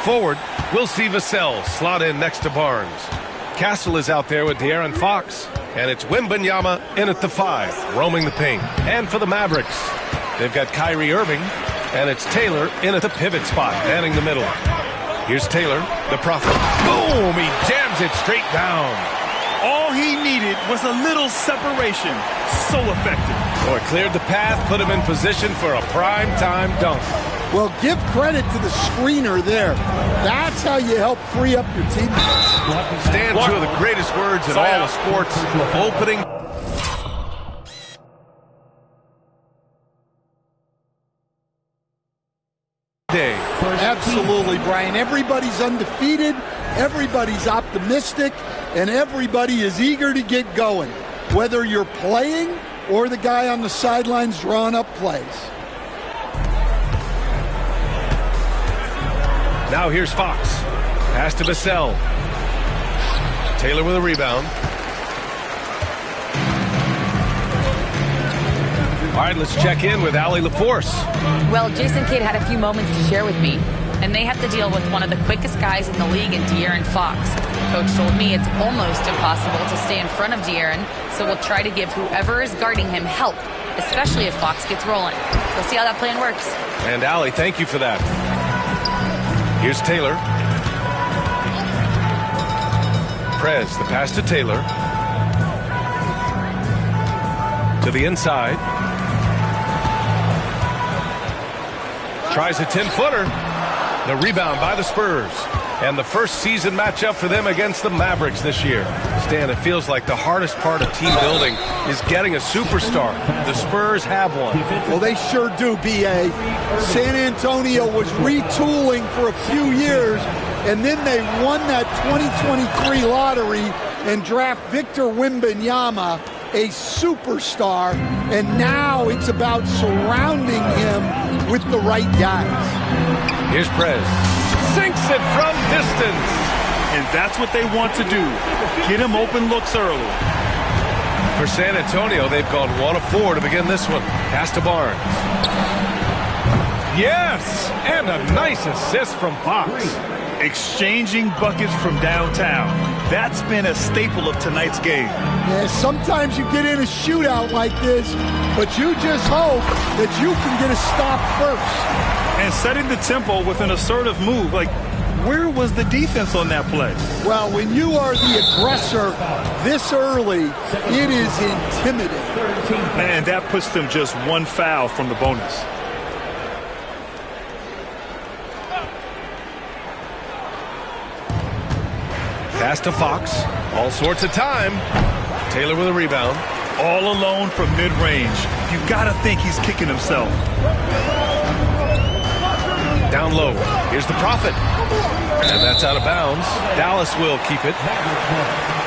forward, we'll see Vassell slot in next to Barnes. Castle is out there with De'Aaron Fox. And it's Wembanyama in at the 5, roaming the paint. And for the Mavericks, they've got Kyrie Irving, and it's Taylor in at the pivot spot, manning the middle. Here's Taylor, the prophet. Boom! He jams it straight down. All he needed was a little separation. So effective. So it cleared the path, put him in position for a prime-time dunk. Well, give credit to the screener there. That's how you help free up your teammates. Stand two of the greatest words in all of sports. Opening. Day. Absolutely, Brian. Everybody's undefeated. Everybody's optimistic. And everybody is eager to get going, whether you're playing or the guy on the sidelines drawing up plays. Now here's Fox. Pass to Vassell. Taylor with a rebound. All right, let's check in with Allie LaForce. Well, Jason Kidd had a few moments to share with me, and they have to deal with one of the quickest guys in the league in De'Aaron Fox. Coach told me it's almost impossible to stay in front of De'Aaron, so we'll try to give whoever is guarding him help, especially if Fox gets rolling. We'll see how that plan works. And Allie, thank you for that. Here's Taylor. Prez, the pass to Taylor. To the inside. Tries a 10-footer. The rebound by the Spurs. And the first season matchup for them against the Mavericks this year. Stan, it feels like the hardest part of team building is getting a superstar. The Spurs have one. Well, they sure do, B.A. San Antonio was retooling for a few years, and then they won that 2023 lottery and draft Victor Wembanyama, a superstar, and now it's about surrounding him with the right guys. Here's Prez. Sinks it from distance. And that's what they want to do. Get him open looks early. For San Antonio, they've gone 1 of 4 to begin this one. Pass to Barnes. Yes! And a nice assist from Fox. Exchanging buckets from downtown. That's been a staple of tonight's game. Yeah, sometimes you get in a shootout like this, but you just hope that you can get a stop first. And setting the tempo with an assertive move. Like, where was the defense on that play? Well, when you are the aggressor this early, it is intimidating. And that puts them just one foul from the bonus. Pass to Fox. All sorts of time. Taylor with a rebound. All alone from mid-range. You gotta think he's kicking himself. Down low. Here's the Prophet. And that's out of bounds. Dallas will keep it.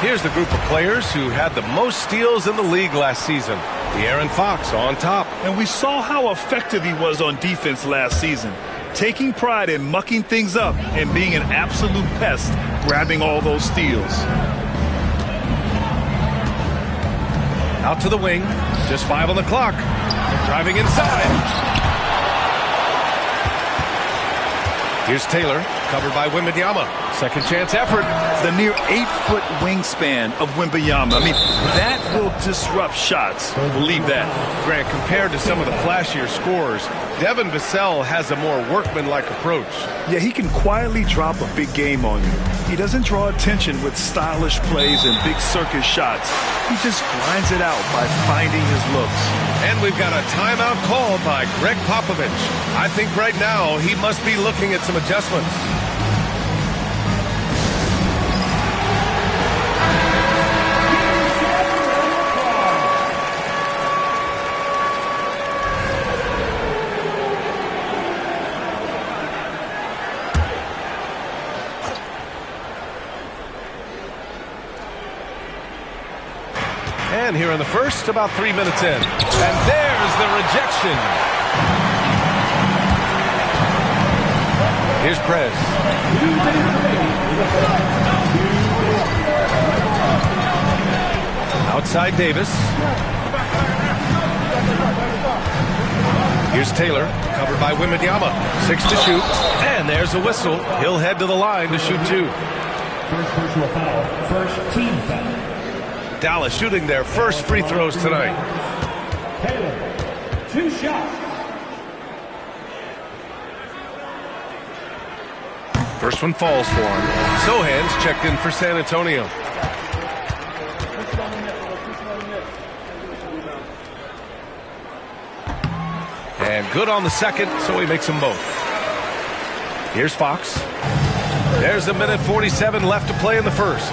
Here's the group of players who had the most steals in the league last season. De'Aaron Fox on top. And we saw how effective he was on defense last season. Taking pride in mucking things up and being an absolute pest, grabbing all those steals. Out to the wing. Just 5 on the clock. Driving inside. Here's Taylor, covered by Wembanyama. Second chance effort. The near 8-foot wingspan of Wembanyama. I mean, that will disrupt shots. Believe that. Grant, compared to some of the flashier scorers, Devin Vassell has a more workmanlike approach. Yeah, he can quietly drop a big game on you. He doesn't draw attention with stylish plays and big circus shots. He just grinds it out by finding his looks. And we've got a timeout called by Greg Popovich. I think right now he must be looking at some adjustments. And here in the first, about 3 minutes in. And there's the rejection. Here's Prez. Outside Davis. Here's Taylor, covered by Wembanyama. 6 to shoot, and there's a whistle. He'll head to the line to shoot 2. First personal foul, first team foul. Dallas shooting their first free throws tonight. Taylor, 2 shots. First one falls for him. Sohan's checked in for San Antonio. And good on the second, so he makes them both. Here's Fox. There's a minute 47 left to play in the first.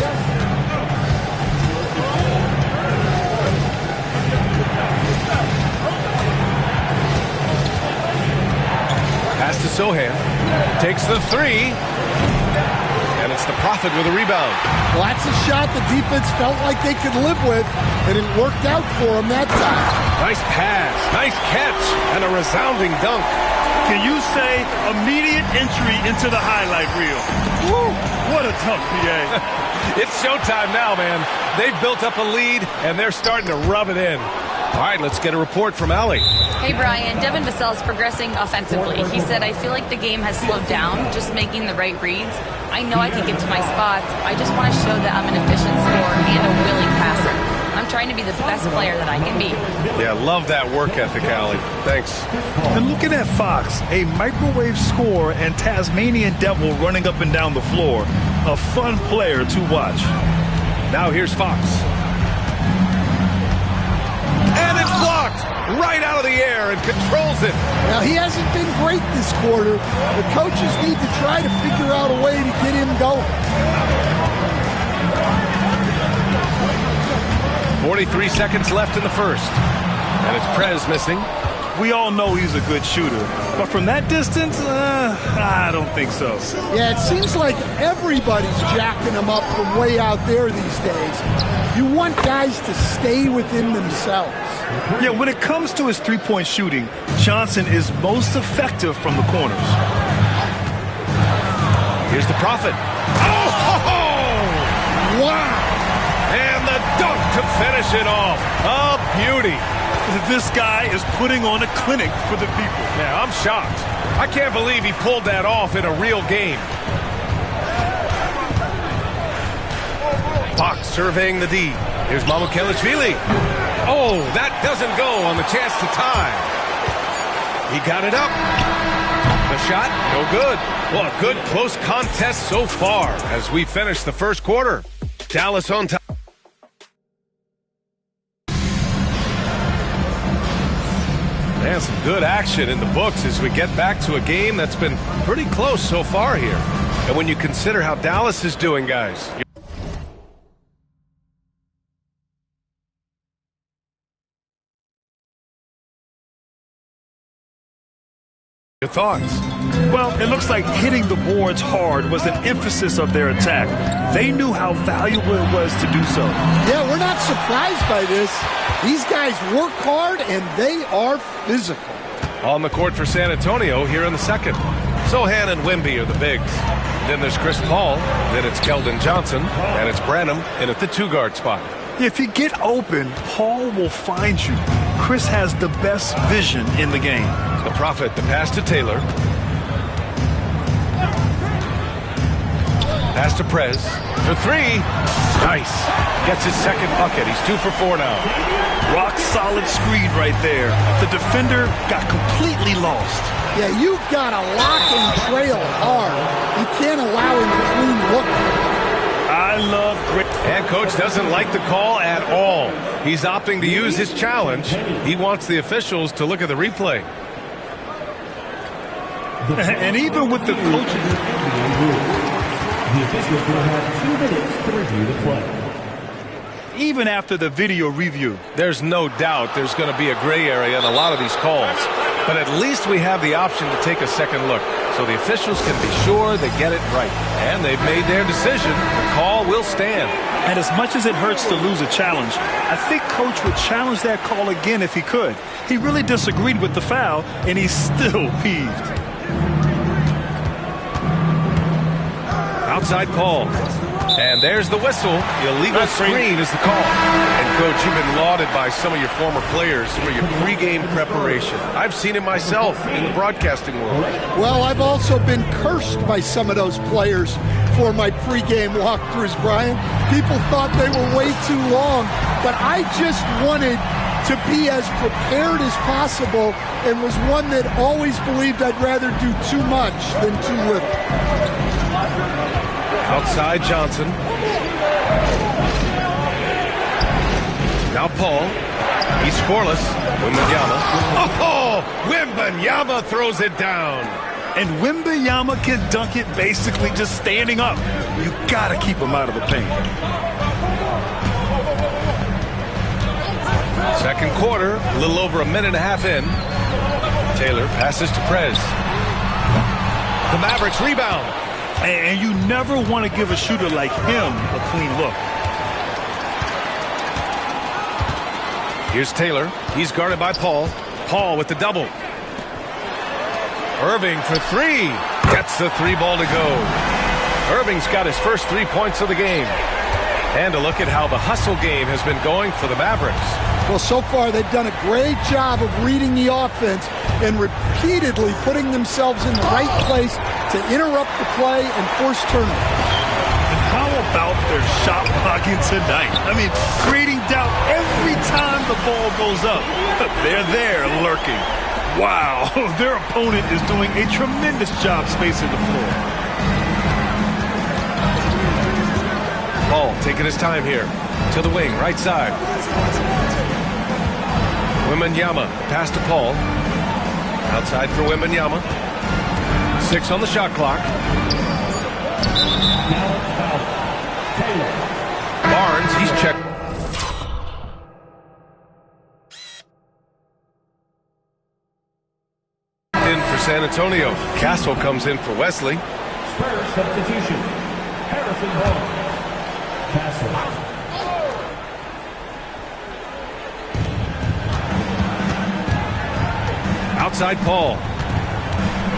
Pass to Sohan. Takes the 3. And it's the Prophet with a rebound. Well, that's a shot the defense felt like they could live with, and it worked out for them that time. Nice pass, nice catch, and a resounding dunk. Can you say immediate entry into the highlight reel? Woo, what a dunk, PA. It's showtime now, man. They've built up a lead, and they're starting to rub it in. All right, let's get a report from Allie. Hey, Brian. Devin Vassell is progressing offensively. He said, I feel like the game has slowed down, just making the right reads. I know I can get to my spots. I just want to show that I'm an efficient scorer and a willing passer. I'm trying to be the best player that I can be. Yeah, love that work ethic, Allie. Thanks. And looking at Fox, a microwave scorer and Tasmanian Devil running up and down the floor. A fun player to watch. Now here's Fox. And it's blocked right out of the air and controls it. Now, he hasn't been great this quarter. The coaches need to try to figure out a way to get him going. 43 seconds left in the first. And it's Prez missing. We all know he's a good shooter, but from that distance, I don't think so. Yeah, it seems like everybody's jacking him up from way out there these days. You want guys to stay within themselves. Yeah, when it comes to his three-point shooting, Johnson is most effective from the corners. Here's the Prophet. Oh! Wow! And the dunk to finish it off. A beauty. This guy is putting on a clinic for the people. Yeah, I'm shocked. I can't believe he pulled that off in a real game. Fox surveying the D. Here's Mamukelashvili. Oh, that doesn't go on the chance to tie. He got it up. The shot, no good. Well, a good close contest so far as we finish the first quarter. Dallas on top. And some good action in the books as we get back to a game that's been pretty close so far here. And when you consider how Dallas is doing, guys. Your thoughts? Well, it looks like hitting the boards hard was an emphasis of their attack. They knew how valuable it was to do so. Yeah, we're not surprised by this. These guys work hard, and they are physical. On the court for San Antonio here in the second. Sohan and Wemby are the bigs. Then there's Chris Paul. Then it's Keldon Johnson. And it's Branham in at the two-guard spot. If you get open, Paul will find you. Chris has the best vision in the game. The Prophet, the pass to Taylor. Pass to Prez for 3. Nice. Gets his second bucket. He's 2 for 4 now. Rock solid screen right there. The defender got completely lost. Yeah, you've got to lock and trail hard. You can't allow him to clean look. I love great. And coach doesn't like the call at all. He's opting to use his challenge. He wants the officials to look at the replay. And even with the coaching, the officials will have 2 minutes to review the play. even after the video review. There's no doubt there's going to be a gray area in a lot of these calls. But at least we have the option to take a second look, so the officials can be sure they get it right. And they've made their decision. The call will stand. And as much as it hurts to lose a challenge, I think Coach would challenge that call again if he could. He really disagreed with the foul, and he's still peeved. Outside Paul. And there's the whistle. Illegal screen is the call. And, Coach, you've been lauded by some of your former players for your pregame preparation. I've seen it myself in the broadcasting world. Well, I've also been cursed by some of those players for my pregame walkthroughs, Brian. People thought they were way too long, but I just wanted to be as prepared as possible and was one that always believed I'd rather do too much than too little. Outside Johnson. Now Paul. He's scoreless. Wembanyama. Oh! Wembanyama throws it down. And Wembanyama can dunk it basically just standing up. You got to keep him out of the paint. Second quarter, a little over a minute and a half in. Taylor passes to Prez. The Mavericks rebound. And you never want to give a shooter like him a clean look. Here's Taylor. He's guarded by Paul. Paul with the double. Irving for three. Gets the three ball to go. Irving's got his first 3 points of the game. And a look at how the hustle game has been going for the Mavericks. Well, so far they've done a great job of reading the offense and repeatedly putting themselves in the right place to interrupt the play and force turnovers. And how about their shot blocking tonight? I mean, creating doubt every time the ball goes up. They're there lurking. Wow, their opponent is doing a tremendous job spacing the floor. Paul taking his time here. To the wing, right side. Wembanyama, pass to Paul. Outside for Wembanyama. 6 on the shot clock. Barnes, he's checked. In for San Antonio. Castle comes in for Wesley. Spurs substitution. Harrison Barnes. Castle. Outside Paul.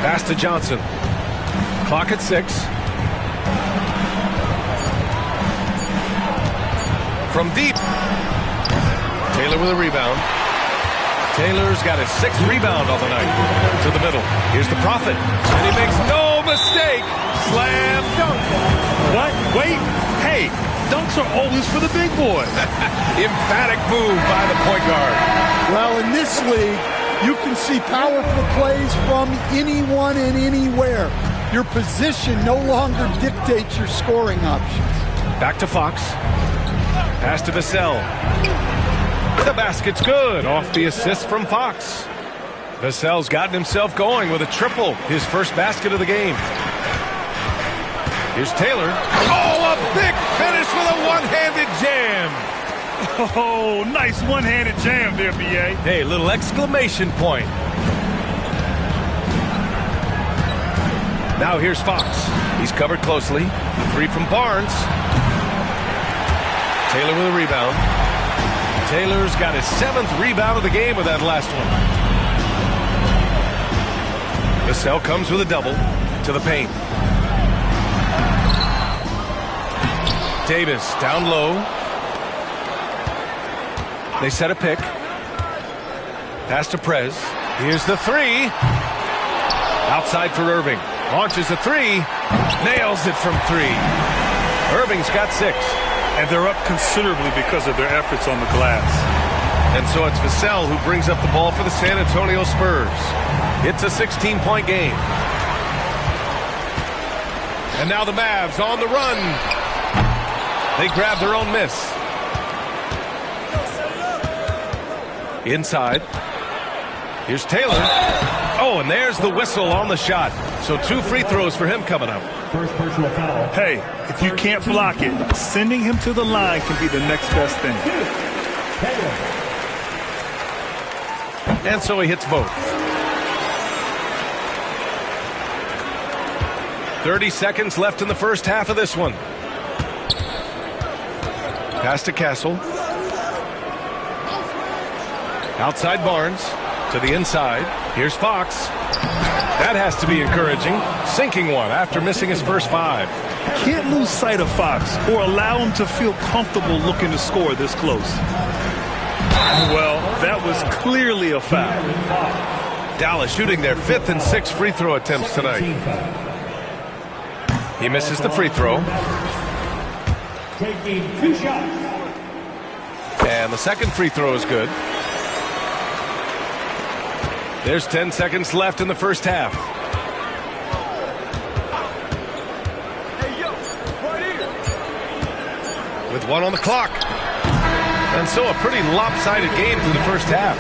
Pass to Johnson. Clock at 6. From deep. Taylor with a rebound. Taylor's got his 6th rebound on the night. To the middle. Here's the Prophet. And he makes no mistake. Slam dunk. What? Wait. Hey, dunks are always for the big boy. Emphatic move by the point guard. Well, in this league, you can see powerful plays from anyone and anywhere. Your position no longer dictates your scoring options. Back to Fox. Pass to Vassell. The basket's good off the assist from Fox. Vassell's gotten himself going with a triple, his first basket of the game. Here's Taylor. Oh, a big finish with a one-handed jam. Oh, nice one-handed jam there, B.A. Hey, little exclamation point. Now here's Fox. He's covered closely. 3 from Barnes. Taylor with a rebound. Taylor's got his 7th rebound of the game with that last one. Vassell comes with a double to the paint. Davis down low. They set a pick. Pass to Prez. Here's the 3. Outside for Irving. Launches a 3. Nails it from 3. Irving's got 6. And they're up considerably because of their efforts on the glass. And so it's Vassell who brings up the ball for the San Antonio Spurs. It's a 16-point game. And now the Mavs on the run. They grab their own miss. Inside. Here's Taylor. Oh, and there's the whistle on the shot. So 2 free throws for him coming up. First personal foul. Hey, if you can't block it, sending him to the line can be the next best thing. And so he hits both. 30 seconds left in the first half of this one. Pass to Castle. Outside Barnes to the inside. Here's Fox. That has to be encouraging. Sinking one after missing his first 5. Can't lose sight of Fox or allow him to feel comfortable looking to score this close. Well, that was clearly a foul. Dallas shooting their 5th and 6th free throw attempts tonight. He misses the free throw. Taking 2 shots. And the second free throw is good. There's 10 seconds left in the first half. With 1 on the clock. And so a pretty lopsided game through the first half.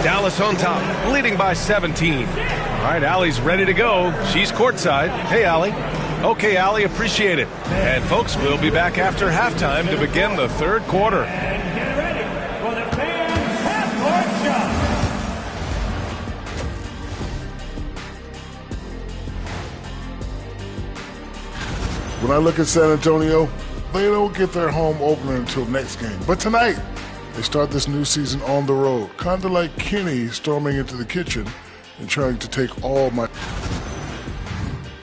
Dallas on top, leading by 17. All right, Allie's ready to go. She's courtside. Hey, Allie. Okay, Allie, appreciate it. And folks, we'll be back after halftime to begin the third quarter. And get ready for the fans' half-court shot. When I look at San Antonio, they don't get their home opener until next game. But tonight, they start this new season on the road, kind of like Kenny storming into the kitchen and trying to take all my...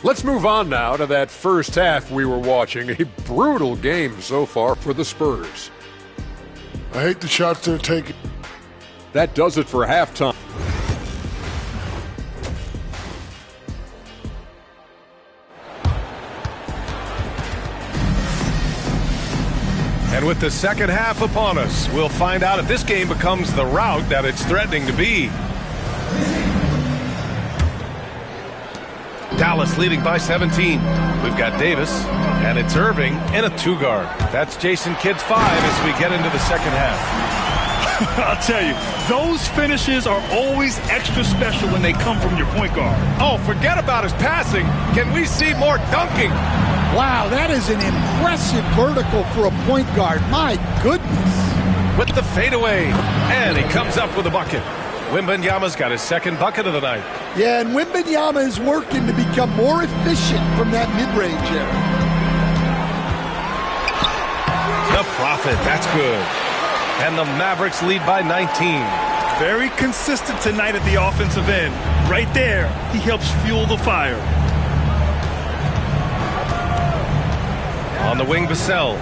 Let's move on now to that first half we were watching. A brutal game so far for the Spurs. I hate the shots they're taking. That does it for halftime. And with the second half upon us, we'll find out if this game becomes the rout that it's threatening to be. Dallas leading by 17. We've got Davis, and it's Irving in a 2-guard. That's Jason Kidd's 5 as we get into the second half. I'll tell you, those finishes are always extra special when they come from your point guard. Oh, forget about his passing. Can we see more dunking? Wow, that is an impressive vertical for a point guard. My goodness. With the fadeaway, and he comes up with a bucket. Wembanyama's got his second bucket of the night. Yeah, and Wembanyama is working to become more efficient from that mid-range area. The Prophet, that's good. And the Mavericks lead by 19. Very consistent tonight at the offensive end. Right there, he helps fuel the fire. On the wing, Vassell.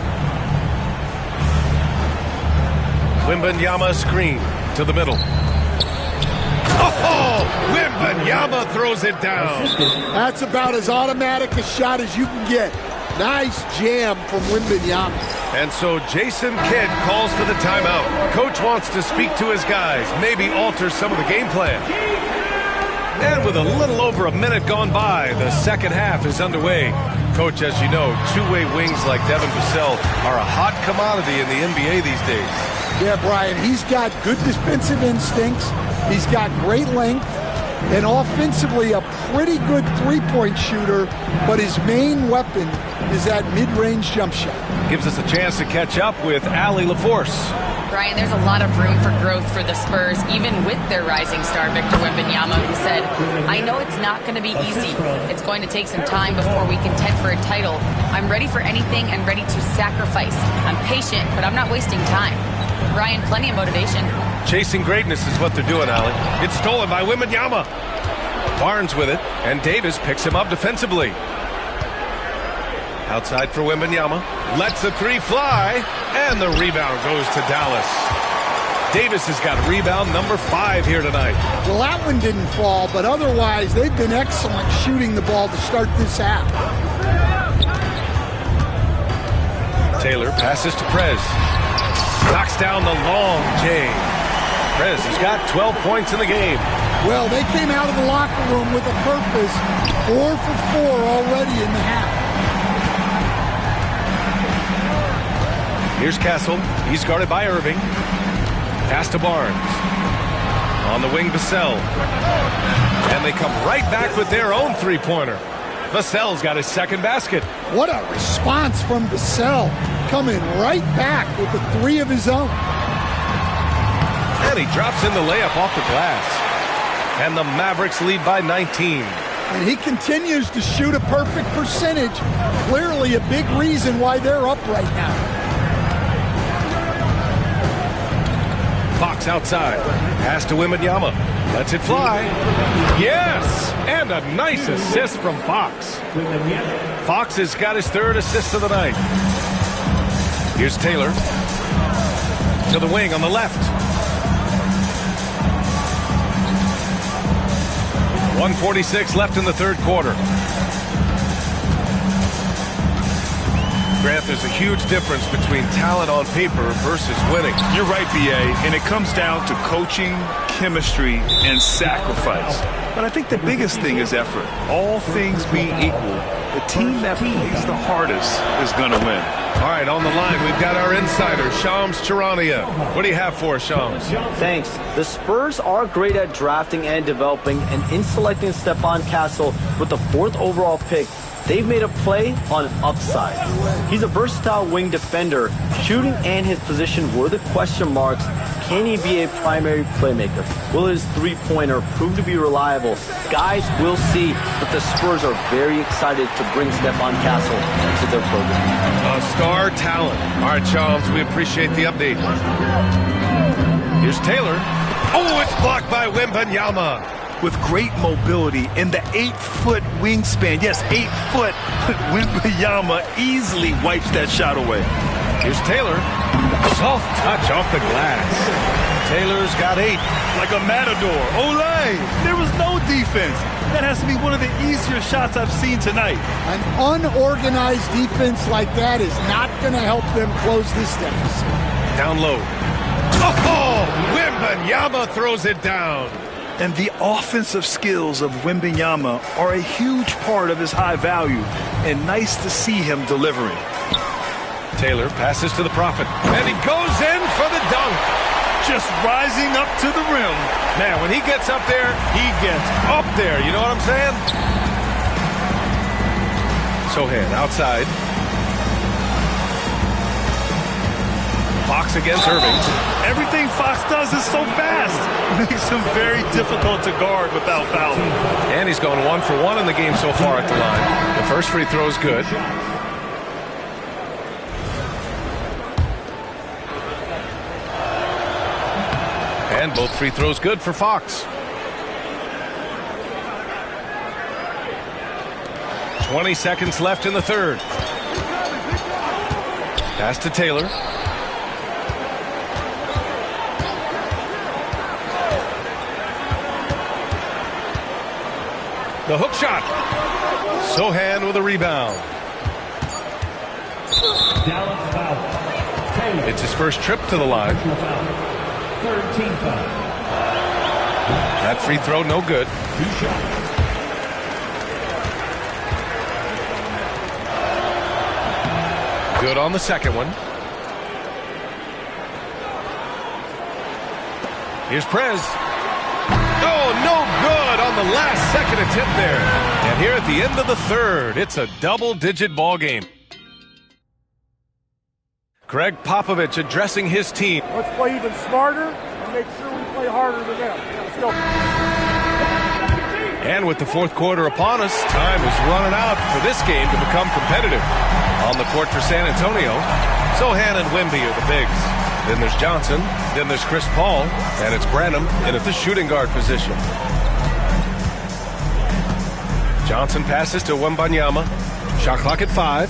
Wembanyama screen to the middle. Oh, Wembanyama throws it down. That's about as automatic a shot as you can get. Nice jam from Wembanyama. And so Jason Kidd calls for the timeout. Coach wants to speak to his guys, maybe alter some of the game plan. And with a little over a minute gone by, the second half is underway. Coach, as you know, two-way wings like Devin Vassell are a hot commodity in the NBA these days. Yeah, Brian, he's got good defensive instincts. He's got great length. And offensively, a pretty good three-point shooter. But his main weapon is that mid-range jump shot. Gives us a chance to catch up with Allie LaForce. Brian, there's a lot of room for growth for the Spurs, even with their rising star, Victor Wembanyama, who said, I know it's not going to be easy. It's going to take some time before we contend for a title. I'm ready for anything and ready to sacrifice. I'm patient, but I'm not wasting time. Brian, plenty of motivation. Chasing greatness is what they're doing, Allie. It's stolen by Wembanyama. Barnes with it, and Davis picks him up defensively. Outside for Wembanyama. Lets the three fly, and the rebound goes to Dallas. Davis has got rebound number 5 here tonight. Well, that one didn't fall, but otherwise they've been excellent shooting the ball to start this half. Taylor passes to Prez. Knocks down the long J. Prez has got 12 points in the game. Well, they came out of the locker room with a purpose. 4 for 4 already in the half. Here's Castle. He's guarded by Irving. Pass to Barnes. On the wing, Vassell. And they come right back with their own three-pointer. Vassell's got his second basket. What a response from Vassell. Coming right back with the 3 of his own. And he drops in the layup off the glass. And the Mavericks lead by 19. And he continues to shoot a perfect percentage. Clearly a big reason why they're up right now. Fox outside. Pass to Wembanyama. Lets it fly. Yes! And a nice assist from Fox. Fox has got his third assist of the night. Here's Taylor. To the wing on the left. 1:46 left in the third quarter. Grant, there's a huge difference between talent on paper versus winning. You're right, B.A., and it comes down to coaching, chemistry, and sacrifice. But I think the biggest thing is effort. All things being equal, the team that plays the hardest is going to win. All right, on the line, we've got our insider, Shams Charania. What do you have for us, Shams? Thanks. The Spurs are great at drafting and developing, and in selecting Stephon Castle with the 4th overall pick, they've made a play on upside. He's a versatile wing defender. Shooting and his position were the question marks. Can he be a primary playmaker? Will his three-pointer prove to be reliable? Guys, we'll see, but the Spurs are very excited to bring Stephon Castle into their program. A star talent. All right, Shams, we appreciate the update. Here's Taylor. Oh, it's blocked by Wembanyama. With great mobility and the 8-foot wingspan. Yes, 8 foot. Wembanyama easily wipes that shot away. Here's Taylor. Soft touch off the glass. Taylor's got 8. Like a matador. Olay! There was no defense. That has to be one of the easier shots I've seen tonight. An unorganized defense like that is not going to help them close this deficit. Down low. Oh! Wembanyama throws it down. And the offensive skills of Wembanyama are a huge part of his high value, and nice to see him delivering. Taylor passes to the Prophet, and he goes in for the dunk. Just rising up to the rim. Man, when he gets up there, he gets up there. You know what I'm saying? Sochan outside. Fox against Irving. Everything Fox does is so fast. Makes him very difficult to guard without fouling. And he's gone 1 for 1 in the game so far at the line. The first free throw is good. And both free throws good for Fox. 20 seconds left in the third. Pass to Taylor. The hook shot. Sochan with a rebound. It's his first trip to the line. That free throw no good. Good on the second one. Here's Prez. Oh, no good on the last second attempt there. And here at the end of the third, it's a double-digit ball game. Greg Popovich addressing his team. Let's play even smarter and make sure we play harder than them. Let's go. And with the fourth quarter upon us, time is running out for this game to become competitive. On the court for San Antonio, Sochan and Wemby are the bigs. Then there's Johnson, then there's Chris Paul, and it's Branham in at the shooting guard position. Johnson passes to Wembanyama. Shot clock at 5.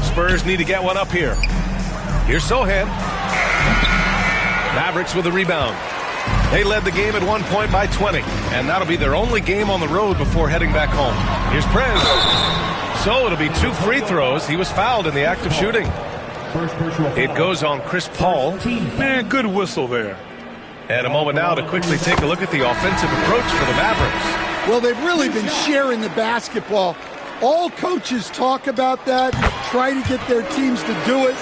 Spurs need to get one up here. Here's Sochan. Mavericks with a rebound. They led the game at one point by 20, and that'll be their only game on the road before heading back home. Here's Prez. So it'll be 2 free throws. He was fouled in the act of shooting. It goes on Chris Paul. Man, good whistle there. And a moment now to quickly take a look at the offensive approach for the Mavericks. Well, they've really been sharing the basketball. All coaches talk about that, try to get their teams to do it.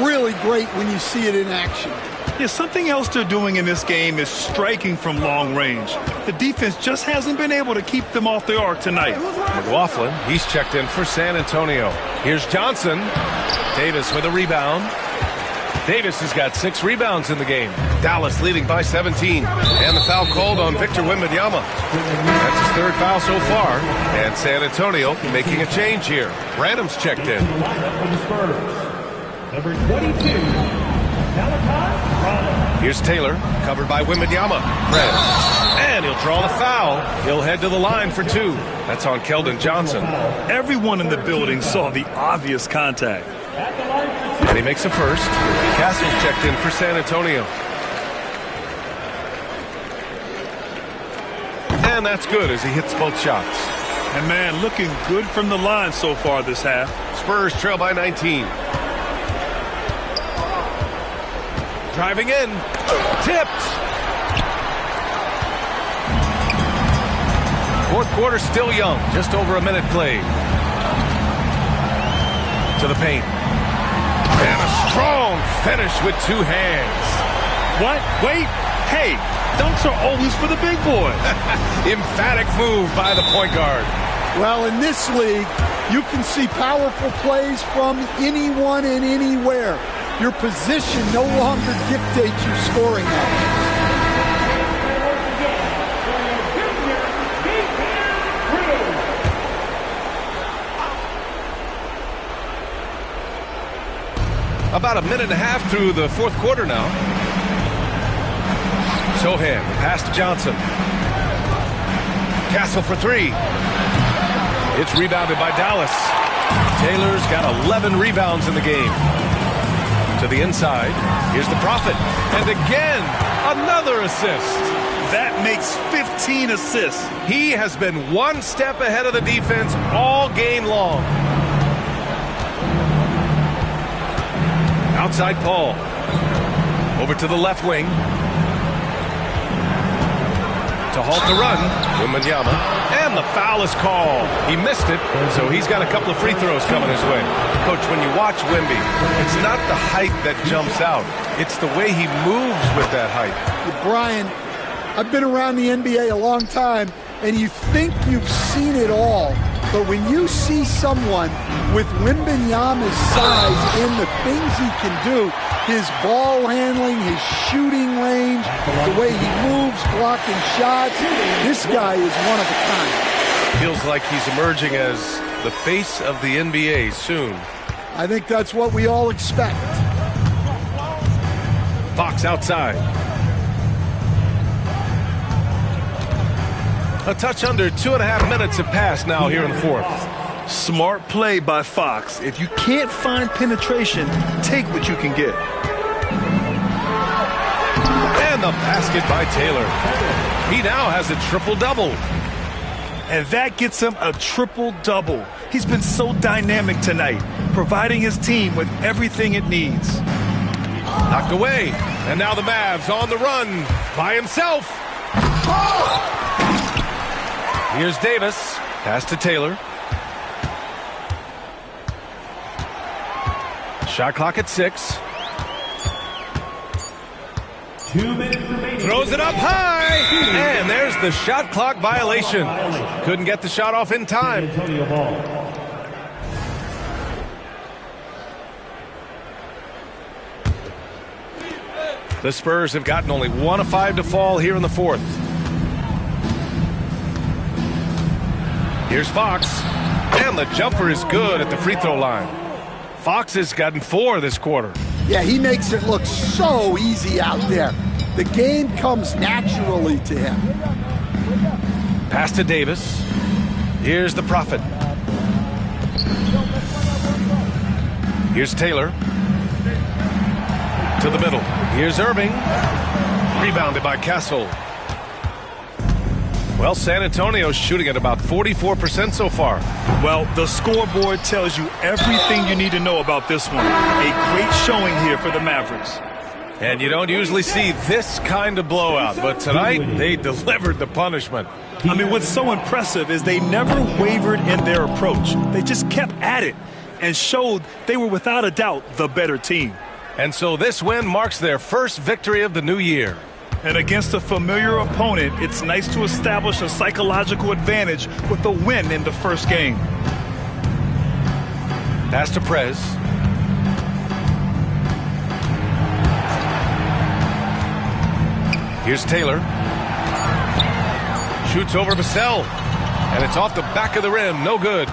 Really great when you see it in action. Yeah, something else they're doing in this game is striking from long range. The defense just hasn't been able to keep them off the arc tonight. McLaughlin, he's checked in for San Antonio. Here's Johnson. Davis with a rebound. Davis has got 6 rebounds in the game. Dallas leading by 17. And the foul called on Victor Wembanyama. That's his 3rd foul so far. And San Antonio making a change here. Branham's checked in. Number 22. Here's Taylor, covered by Wembanyama. Prez. And he'll draw the foul. He'll head to the line for 2. That's on Keldon Johnson. Everyone in the building saw the obvious contact. And he makes a first. Castle's checked in for San Antonio. And that's good as he hits both shots. And man, looking good from the line so far this half. Spurs trail by 19. Driving in. Tipped. Fourth quarter still young. Just over a minute played. To the paint. And a strong finish with 2 hands. What? Wait. Hey, dunks are always for the big boy. Emphatic move by the point guard. Well, in this league, you can see powerful plays from anyone and anywhere. Your position no longer dictates your scoring output. About a minute and a half through the fourth quarter now. Sohan, pass to Johnson. Castle for 3. It's rebounded by Dallas. Taylor's got 11 rebounds in the game. To the inside, here's the Prophet. And again, another assist. That makes 15 assists. He has been one step ahead of the defense all game long. Outside Paul. Over to the left wing. To halt the run, Wembanyama, and the foul is called. He missed it, so he's got a couple of free throws coming his way. Coach, when you watch Wemby, it's not the height that jumps out. It's the way he moves with that height. Brian, I've been around the NBA a long time, and you think you've seen it all. But when you see someone with Wembanyama's size and the things he can do, his ball handling, his shooting range, the way he moves, blocking shots, this guy is one of a kind. Feels like he's emerging as the face of the NBA soon. I think that's what we all expect. Fox outside. A touch under 2.5 minutes have passed now here in the fourth. Smart play by Fox. If you can't find penetration, take what you can get. And the basket by Taylor. He now has a triple-double. And that gets him a triple-double. He's been so dynamic tonight, providing his team with everything it needs. Knocked away. And now the Mavs on the run by himself. Here's Davis. Pass to Taylor. Shot clock at 6. 2 minutes remaining. Throws it up high. And there's the shot clock violation. Couldn't get the shot off in time. Antonio Ball. The Spurs have gotten only 1 of 5 to fall here in the fourth. Here's Fox. And the jumper is good at the free throw line. Fox has gotten 4 this quarter. Yeah, he makes it look so easy out there. The game comes naturally to him. Pass to Davis. Here's the Prophet. Here's Taylor. To the middle. Here's Irving. Rebounded by Castle. Well, San Antonio's shooting at about 44% so far. Well, the scoreboard tells you everything you need to know about this one. A great showing here for the Mavericks. And you don't usually see this kind of blowout, but tonight they delivered the punishment. I mean, what's so impressive is they never wavered in their approach. They just kept at it and showed they were without a doubt the better team. And so this win marks their first victory of the new year. And against a familiar opponent, it's nice to establish a psychological advantage with a win in the first game. Pass to Prez. Here's Taylor. Shoots over Vassell. And it's off the back of the rim. No good.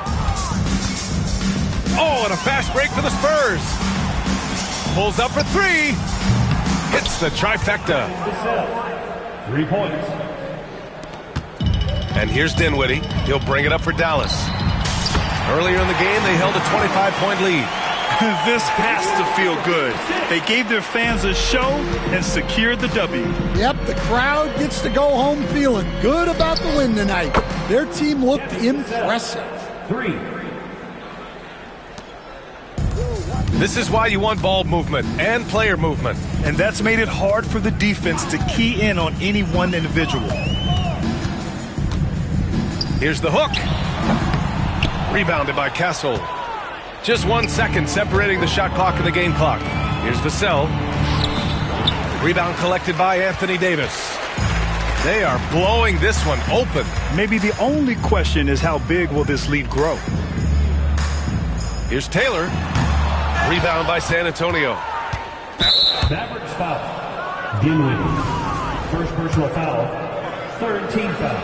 Oh, and a fast break for the Spurs. Pulls up for 3. hits the trifecta. 3 points. And here's Dinwiddie. He'll bring it up for Dallas. Earlier in the game, they held a 25-point lead. This has to feel good. They gave their fans a show and secured the W. Yep, the crowd gets to go home feeling good about the win tonight. Their team looked impressive. 3. This is why you want ball movement and player movement. And that's made it hard for the defense to key in on any one individual. Here's the hook. Rebounded by Castle. Just 1 second separating the shot clock and the game clock. Here's Vassell. Rebound collected by Anthony Davis. They are blowing this one open. Maybe the only question is how big will this lead grow? Here's Taylor. Rebound by San Antonio. Mavericks foul. Dinwiddie. First personal foul. Third team foul.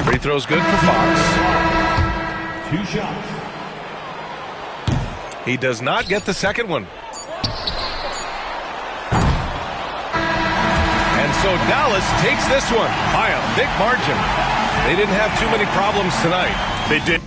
Free throw's good for Fox. 2 shots. He does not get the second one. And so Dallas takes this one by a big margin. They didn't have too many problems tonight. They did.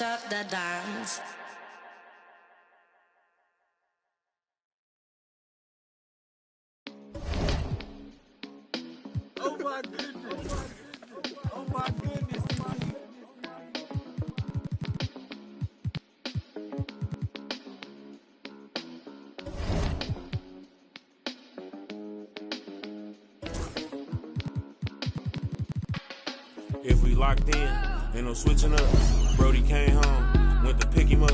Up the dance. Oh my goodness. Oh my goodness. If we locked in, ain't no switching up. Brody came home, went to pick him up.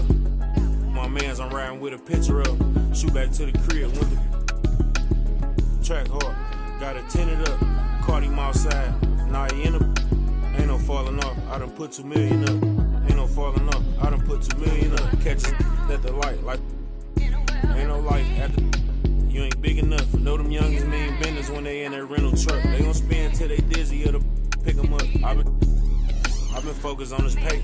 My mans, I'm riding with a picture of. Shoot back to the crib, went to track hard. Got it tinted up, caught him outside. Now he in a, ain't no falling off. I done put 2 million up. Ain't no falling off. I done put 2 million up. Catch it at the light, like ain't no light at the. You ain't big enough. Know them youngins mean business when they in that rental truck. They gon' spin till they dizzy or to pick them up. I've been focused on this pay.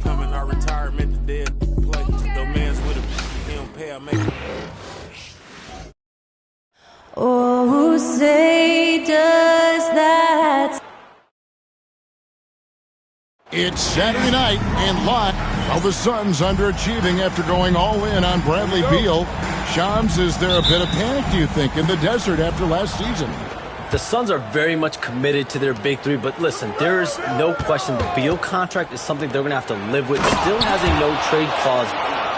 Coming out retirement, the dead play. Though man's with a, he don't pay, I make it. Oh, who say does that? It's Saturday night and live. While the Suns underachieving after going all in on Bradley Beal. Shams, is there a bit of panic, do you think, in the desert after last season? The Suns are very much committed to their big three, but listen, there's no question the Beal contract is something they're going to have to live with. Still has a no-trade clause,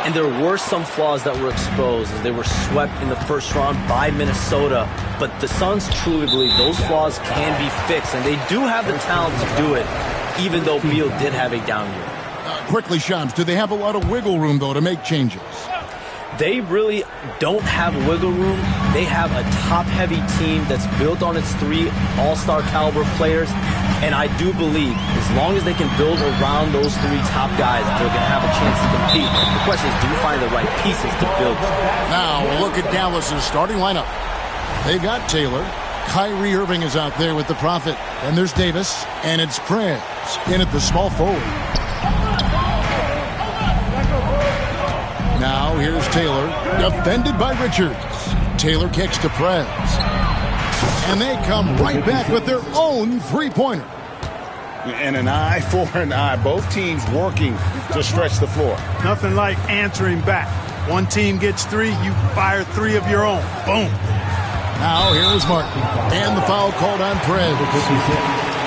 and there were some flaws that were exposed as they were swept in the first round by Minnesota. But the Suns truly believe those flaws can be fixed, and they do have the talent to do it, even though Beal did have a down year. Quickly, Shams, do they have a lot of wiggle room, though, to make changes? They really don't have wiggle room. They have a top-heavy team that's built on its 3 all-star caliber players. And I do believe as long as they can build around those 3 top guys, they're going to have a chance to compete. The question is, do you find the right pieces to build? Now, look at Dallas's starting lineup. They got Taylor. Kyrie Irving is out there with the Prophet. And there's Davis. And it's Prez in at the small forward. Now, here's Taylor, defended by Richards. Taylor kicks to Prez. And they come right back with their own three-pointer. And an eye for an eye. Both teams working to stretch the floor. Nothing like answering back. One team gets 3, you fire 3 of your own. Boom. Now, here's Martin. And the foul called on Prez.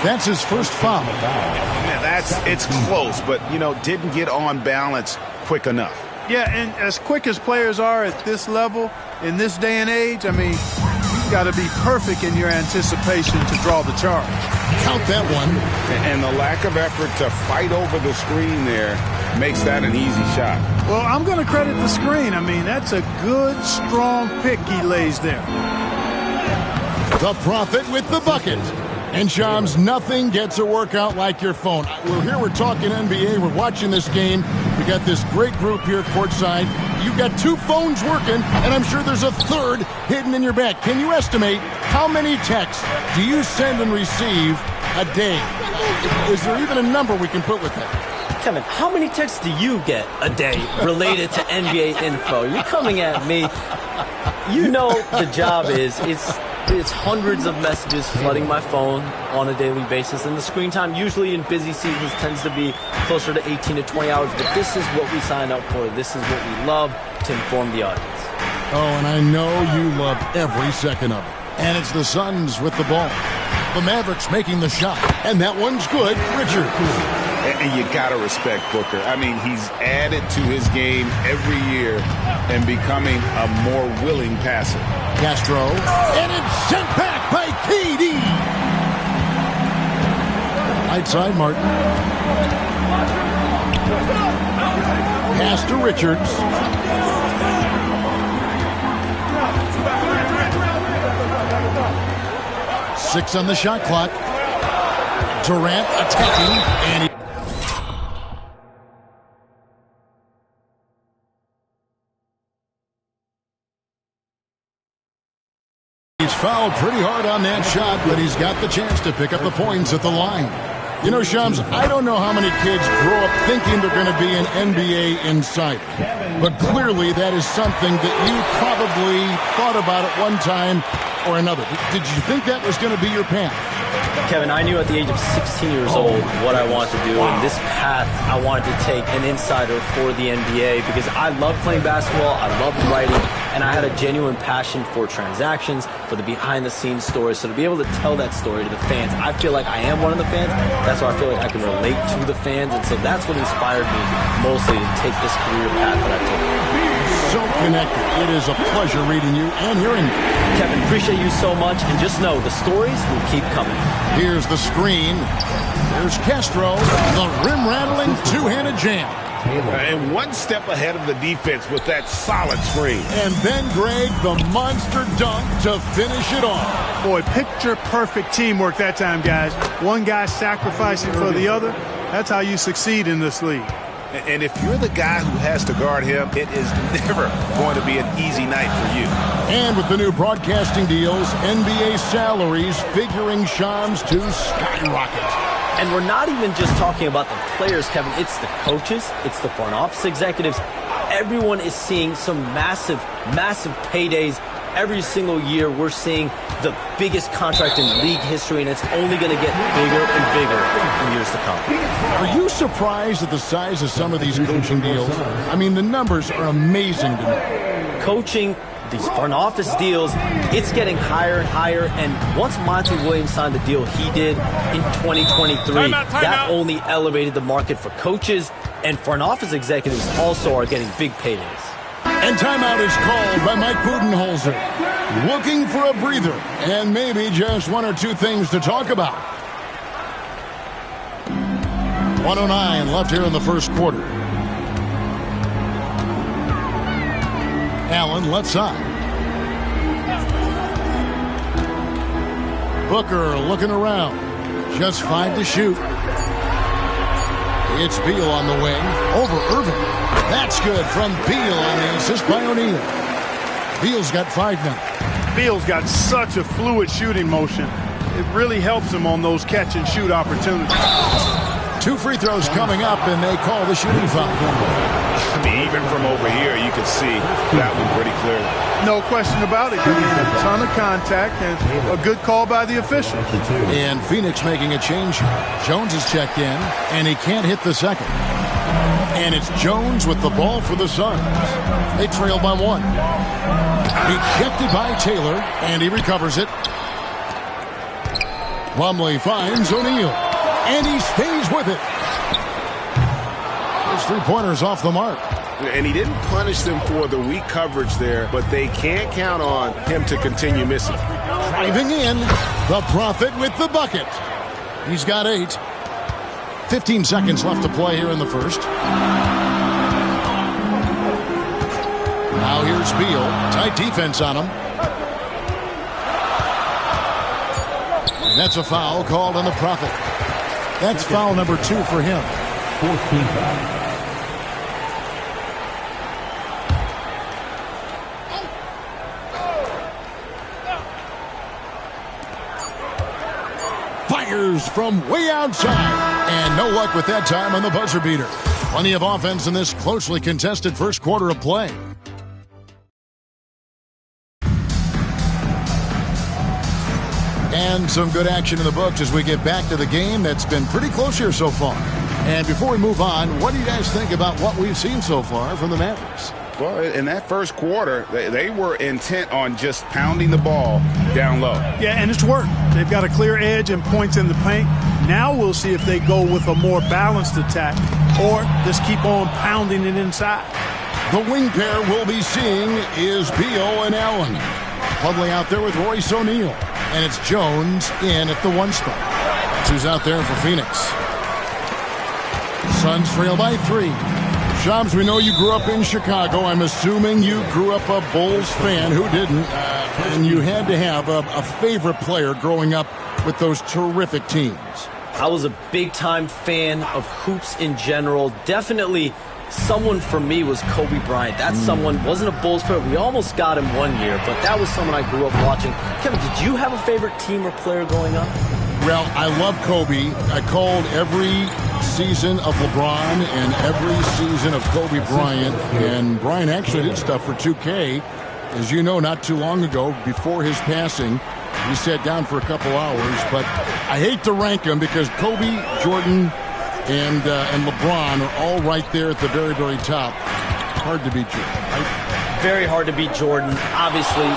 That's his first foul. Man, it's close, but, didn't get on balance quick enough. Yeah, and as quick as players are at this level, in this day and age, I mean, you've got to be perfect in your anticipation to draw the charge. Count that one. And the lack of effort to fight over the screen there makes that an easy shot. Well, I'm going to credit the screen. I mean, that's a good, strong pick he lays there. The Prophet with the bucket. And Shams, nothing gets a workout like your phone. We're talking NBA. We're watching this game. We got this great group here courtside. You've got 2 phones working, and I'm sure there's a third hidden in your bag. Can you estimate how many texts do you send and receive a day? Is there even a number we can put with that? Kevin, how many texts do you get a day related to NBA info? You're coming at me. You know the job is, it's hundreds of messages flooding my phone on a daily basis, and the screen time usually in busy seasons tends to be closer to 18 to 20 hours, but this is what we signed up for. This is what we love to inform the audience. Oh, and I know you love every second of it. And it's the Suns with the ball. The Mavericks making the shot, and that one's good. Richard. And you got to respect Booker. I mean, he's added to his game every year and becoming a more willing passer. Castro, and it's sent back by KD. Right side, Martin. Pass to Richards. Six on the shot clock. Durant attacking, and he's fouled pretty hard on that shot, but he's got the chance to pick up the points at the line. You know, Shams, I don't know how many kids grow up thinking they're going to be an NBA insider, but clearly that is something that you probably thought about at one time or another. Did you think that was going to be your path? Kevin, I knew at the age of 16 years old what I wanted to do, and this path I wanted to take an insider for the NBA because I love playing basketball, I love writing, and I had a genuine passion for transactions, for the behind-the-scenes stories. So to be able to tell that story to the fans, I feel like I am one of the fans. That's why I feel like I can relate to the fans, and so that's what inspired me mostly to take this career path that I've taken. So connected. It is a pleasure reading you and hearing you. Kevin, appreciate you so much, and just know the stories will keep coming. Here's the screen. There's Castro, the rim-rattling two-handed jam. And one step ahead of the defense with that solid screen. And then, Greg, the monster dunk to finish it off. Boy, picture-perfect teamwork that time, guys. One guy sacrificing for the other. That's how you succeed in this league. And if you're the guy who has to guard him, it is never going to be an easy night for you. And with the new broadcasting deals, NBA salaries figuring Shams to skyrocket. And we're not even just talking about the players, Kevin. It's the coaches. It's the front office executives. Everyone is seeing some massive, massive paydays. Every single year we're seeing the biggest contract in league history, and it's only going to get bigger and bigger in years to come. Are you surprised at the size of some of these coaching deals? I mean, the numbers are amazing to me. Coaching, these front office deals, it's getting higher and higher, and once Monty Williams signed the deal he did in 2023, that only elevated the market for coaches, and front office executives also are getting big paydays. And timeout is called by Mike Budenholzer. Looking for a breather and maybe just one or two things to talk about. 1:09 left here in the first quarter. Allen left side. Booker looking around. Just 5 to shoot. It's Beal on the wing. Over Irving. That's good from Beal on the assist by O'Neal. Beal's got 5 now. Beal's got such a fluid shooting motion. It really helps him on those catch-and-shoot opportunities. 2 free throws coming up, and they call the shooting foul. I mean, even from over here, you can see that one pretty clearly. No question about it. A ton of contact and a good call by the official. And Phoenix making a change here. Jones is checked in, and he can't hit the second. And it's Jones with the ball for the Suns. They trail by 1. Rejected by Taylor, and he recovers it. Plumlee finds O'Neal, and he stays with it. His 3-pointer's off the mark. And he didn't punish them for the weak coverage there, but they can't count on him to continue missing. Driving in, the Prophet with the bucket. He's got 8. 15 seconds left to play here in the first. Now here's Beal. Tight defense on him. And that's a foul called on the Prophet. That's foul number 2 for him. 14 foul. Fires from way outside. And no luck with that time on the buzzer beater. Plenty of offense in this closely contested first quarter of play. And some good action in the books as we get back to the game that's been pretty close here so far. And before we move on, what do you guys think about what we've seen so far from the Mavericks? Well, in that first quarter, they were intent on just pounding the ball down low. Yeah, and it's worked. They've got a clear edge and points in the paint. Now we'll see if they go with a more balanced attack or just keep on pounding it inside. The wing pair we'll be seeing is Beal and Allen. Plumlee out there with Royce O'Neal. And it's Jones in at the 1 spot. That's who's out there for Phoenix. Suns trail by 3. Shams, we know you grew up in Chicago. I'm assuming you grew up a Bulls fan. Who didn't? And you had to have a favorite player growing up with those terrific teams. I was a big-time fan of hoops in general. Definitely someone for me was Kobe Bryant. That someone wasn't a Bulls player. We almost got him one year, but that was someone I grew up watching. Kevin, did you have a favorite team or player growing up? Well, I love Kobe. I called every season of LeBron and every season of Kobe Bryant. And Bryant actually did stuff for 2K. As you know, not too long ago, before his passing, we sat down for a couple hours. But I hate to rank them because Kobe, Jordan, and LeBron are all right there at the very, very top. Hard to beat Jordan, right? Very hard to beat Jordan. Obviously,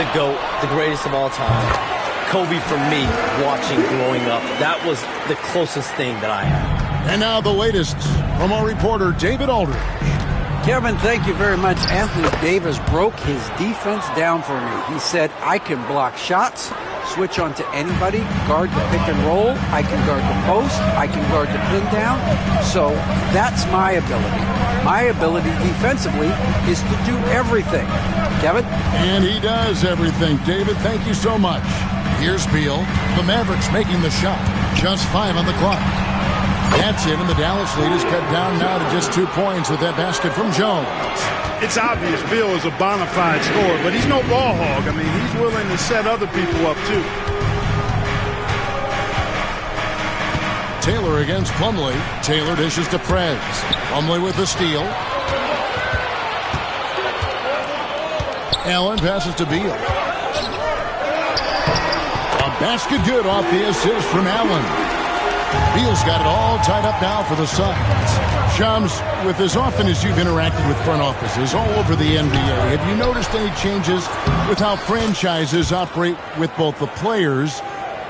the GOAT, the greatest of all time. Kobe, for me, watching growing up, that was the closest thing that I had. And now the latest from our reporter, David Aldridge. Kevin, thank you very much. Anthony Davis broke his defense down for me. He said, I can block shots, switch on to anybody, guard the pick and roll, I can guard the post, I can guard the pin down. So that's my ability. My ability defensively is to do everything. Kevin? And he does everything. David, thank you so much. Here's Beal. The Mavericks making the shot. Just 5 on the clock. That's it, and the Dallas lead is cut down now to just 2 points with that basket from Jones. It's obvious Beal is a bona fide scorer, but he's no ball hog. I mean, he's willing to set other people up, too. Taylor against Plumlee. Taylor dishes to Prez. Plumlee with the steal. Allen passes to Beal. A basket good off the assist from Allen. Beal's got it all tied up now for the Suns. Shams, with as often as you've interacted with front offices all over the NBA, have you noticed any changes with how franchises operate with both the players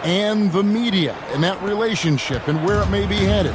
and the media and that relationship and where it may be headed?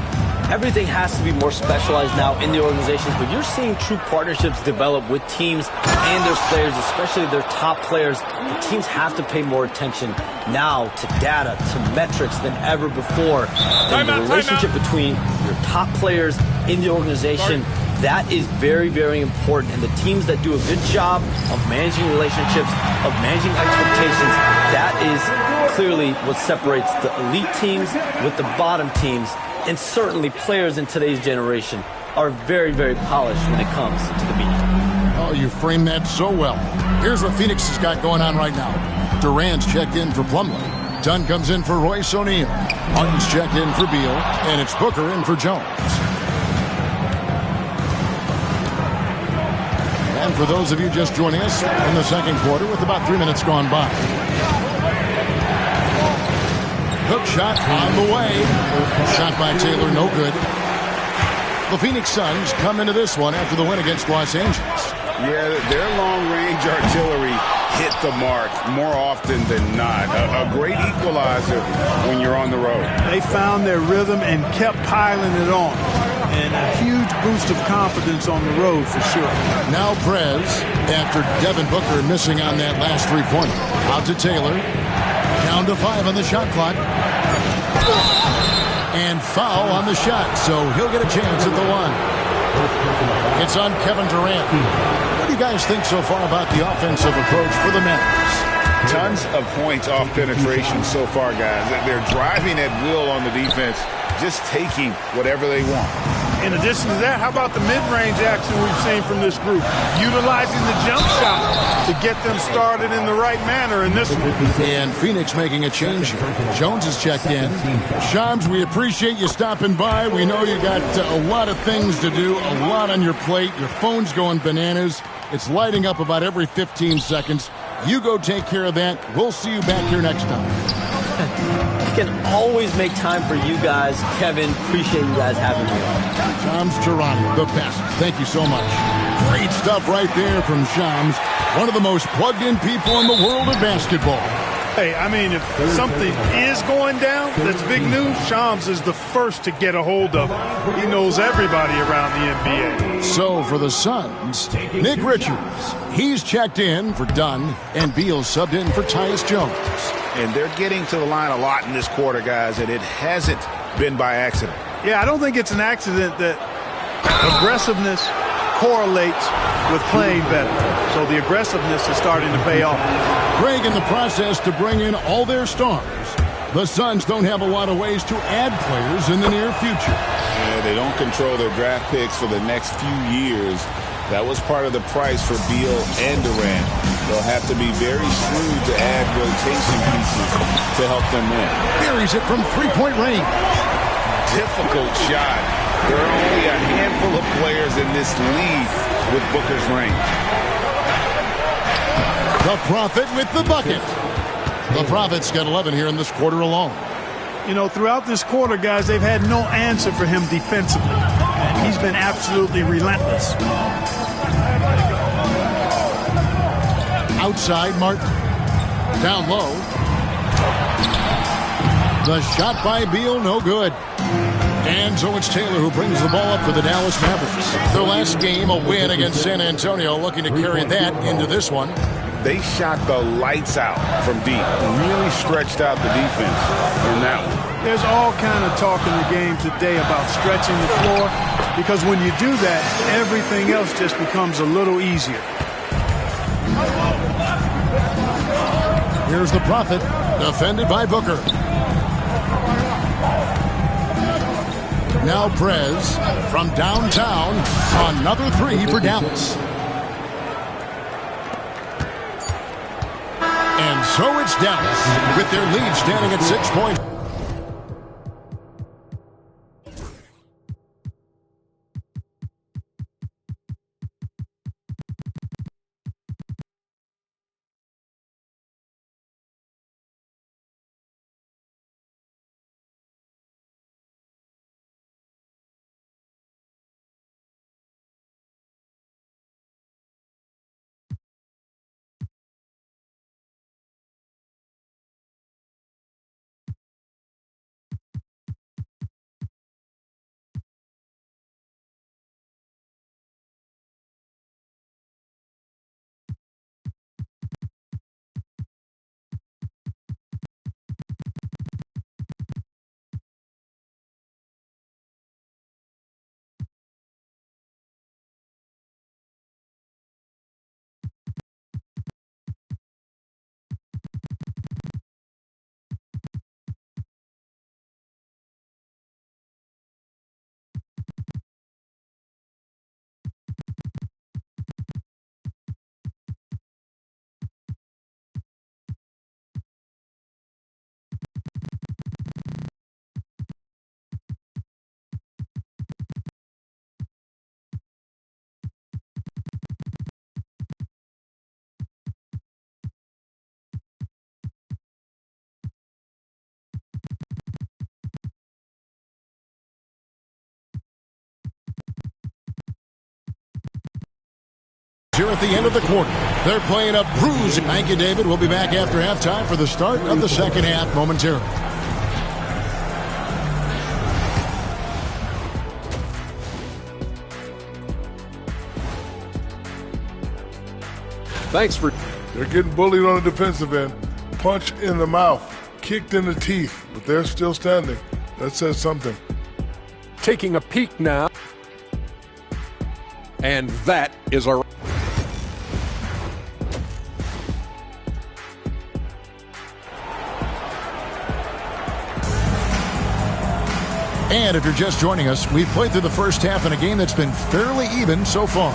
Everything has to be more specialized now in the organizations, but you're seeing true partnerships develop with teams and their players, especially their top players. The teams have to pay more attention now to data, to metrics than ever before. And the relationship between your top players in the organization, that is very, very important. And the teams that do a good job of managing relationships, of managing expectations, that is clearly what separates the elite teams with the bottom teams. And certainly players in today's generation are very, very polished when it comes to the media. Oh, you framed that so well. Here's what Phoenix has got going on right now. Durant's checked in for Plumlee. Dunn comes in for Royce O'Neal. Martin's checked in for Beal. And it's Booker in for Jones. And for those of you just joining us in the second quarter with about 3 minutes gone by. Hook shot on the way. Shot by Taylor, no good. The Phoenix Suns come into this one after the win against Los Angeles. Yeah, their long-range artillery hit the mark more often than not. A great equalizer when you're on the road. They found their rhythm and kept piling it on. And a huge huge boost of confidence on the road for sure. Now Prez, after Devin Booker missing on that last three-pointer. Out to Taylor. Down to 5 on the shot clock. And foul on the shot, so he'll get a chance at the line. It's on Kevin Durant. What do you guys think so far about the offensive approach for the Mavericks? Tons of points off penetration so far, guys. They're driving at will on the defense, just taking whatever they want. In addition to that, how about the mid-range action we've seen from this group? Utilizing the jump shot to get them started in the right manner in this one. And Phoenix making a change here. Jones has checked in. Shams, we appreciate you stopping by. We know you got a lot of things to do, a lot on your plate. Your phone's going bananas. It's lighting up about every 15 seconds. You go take care of that. We'll see you back here next time. I can always make time for you guys. Kevin, appreciate you guys having me on. Shams Charania, the best. Thank you so much. Great stuff right there from Shams, one of the most plugged-in people in the world of basketball. Hey, I mean, if something is going down that's big news, Shams is the first to get a hold of it. He knows everybody around the NBA. So for the Suns, Nick Richards. He's checked in for Dunn, and Beal subbed in for Tyus Jones. And they're getting to the line a lot in this quarter, guys, and it hasn't been by accident. Yeah, I don't think it's an accident that aggressiveness correlates with playing better. So the aggressiveness is starting to pay off. Greg in the process to bring in all their stars. The Suns don't have a lot of ways to add players in the near future. Yeah, they don't control their draft picks for the next few years. That was part of the price for Beal and Durant. They'll have to be very shrewd to add rotation pieces to help them win. Buries it from three-point range. Difficult shot. There are only a handful of players in this league with Booker's range. The Prophet with the bucket. The Prophet's got 11 here in this quarter alone. You know, throughout this quarter, guys, they've had no answer for him defensively. And he's been absolutely relentless. Outside, Martin. Down low. The shot by Beal, no good. And so it's Taylor who brings the ball up for the Dallas Mavericks. Their last game, a win against San Antonio, looking to carry that into this one. They shot the lights out from deep. Really stretched out the defense in that one. There's all kind of talk in the game today about stretching the floor, because when you do that, everything else just becomes a little easier. Here's the Prophet, defended by Booker. Now Prez from downtown, another three for Dallas. And so it's Dallas with their lead standing at 6 points. Here at the end of the quarter, they're playing a bruise. Thank you, David. We'll be back after halftime for the start of the second half momentarily. Thanks for... They're getting bullied on the defensive end. Punch in the mouth, kicked in the teeth, but they're still standing. That says something. Taking a peek now. And that is our... And if you're just joining us, we've played through the first half in a game that's been fairly even so far.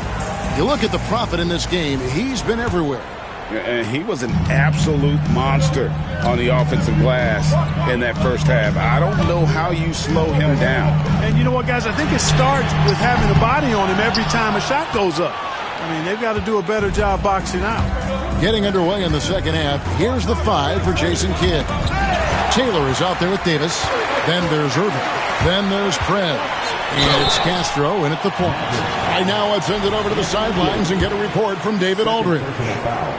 You look at the Prophet in this game, he's been everywhere. And he was an absolute monster on the offensive glass in that first half. I don't know how you slow him down. And you know what, guys? I think it starts with having a body on him every time a shot goes up. I mean, they've got to do a better job boxing out. Getting underway in the second half, here's the 5 for Jason Kidd. Taylor is out there with Davis. Then there's Irving. Then there's Prez. And it's Castro in at the point. Right now, let's send it over to the sidelines and get a report from David Aldridge.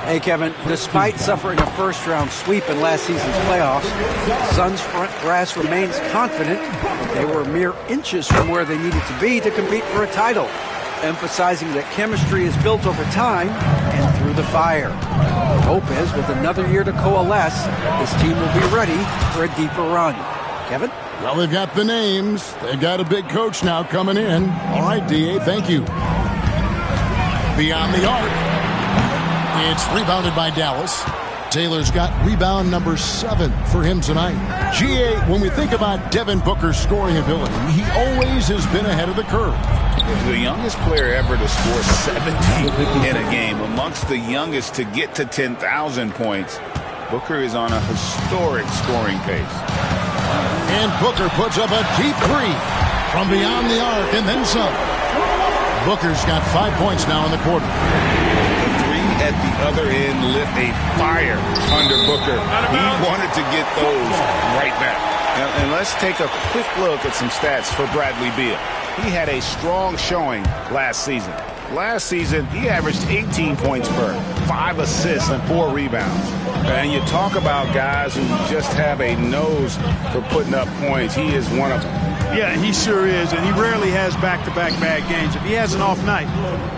Hey, Kevin, despite suffering a first-round sweep in last season's playoffs, the Suns' front brass remains confident that they were mere inches from where they needed to be to compete for a title, emphasizing that chemistry is built over time and through the fire. The hope is, with another year to coalesce, this team will be ready for a deeper run. Kevin? Well, they've got the names. They've got a big coach now coming in. All right, D.A., thank you. Beyond the arc. It's rebounded by Dallas. Taylor's got rebound number 7 for him tonight. G.A., when we think about Devin Booker's scoring ability, he always has been ahead of the curve. The youngest player ever to score 70 in a game, amongst the youngest to get to 10,000 points. Booker is on a historic scoring pace. And Booker puts up a deep 3 from beyond the arc and then some. Booker's got 5 points now in the quarter. The 3 at the other end lit a fire under Booker. He wanted to get those right back. And let's take a quick look at some stats for Bradley Beal. He had a strong showing last season. Last season, he averaged 18 points per, 5 assists, and 4 rebounds. And you talk about guys who just have a nose for putting up points. He is one of them. Yeah, he sure is, and he rarely has back-to-back bad games. If he has an off night,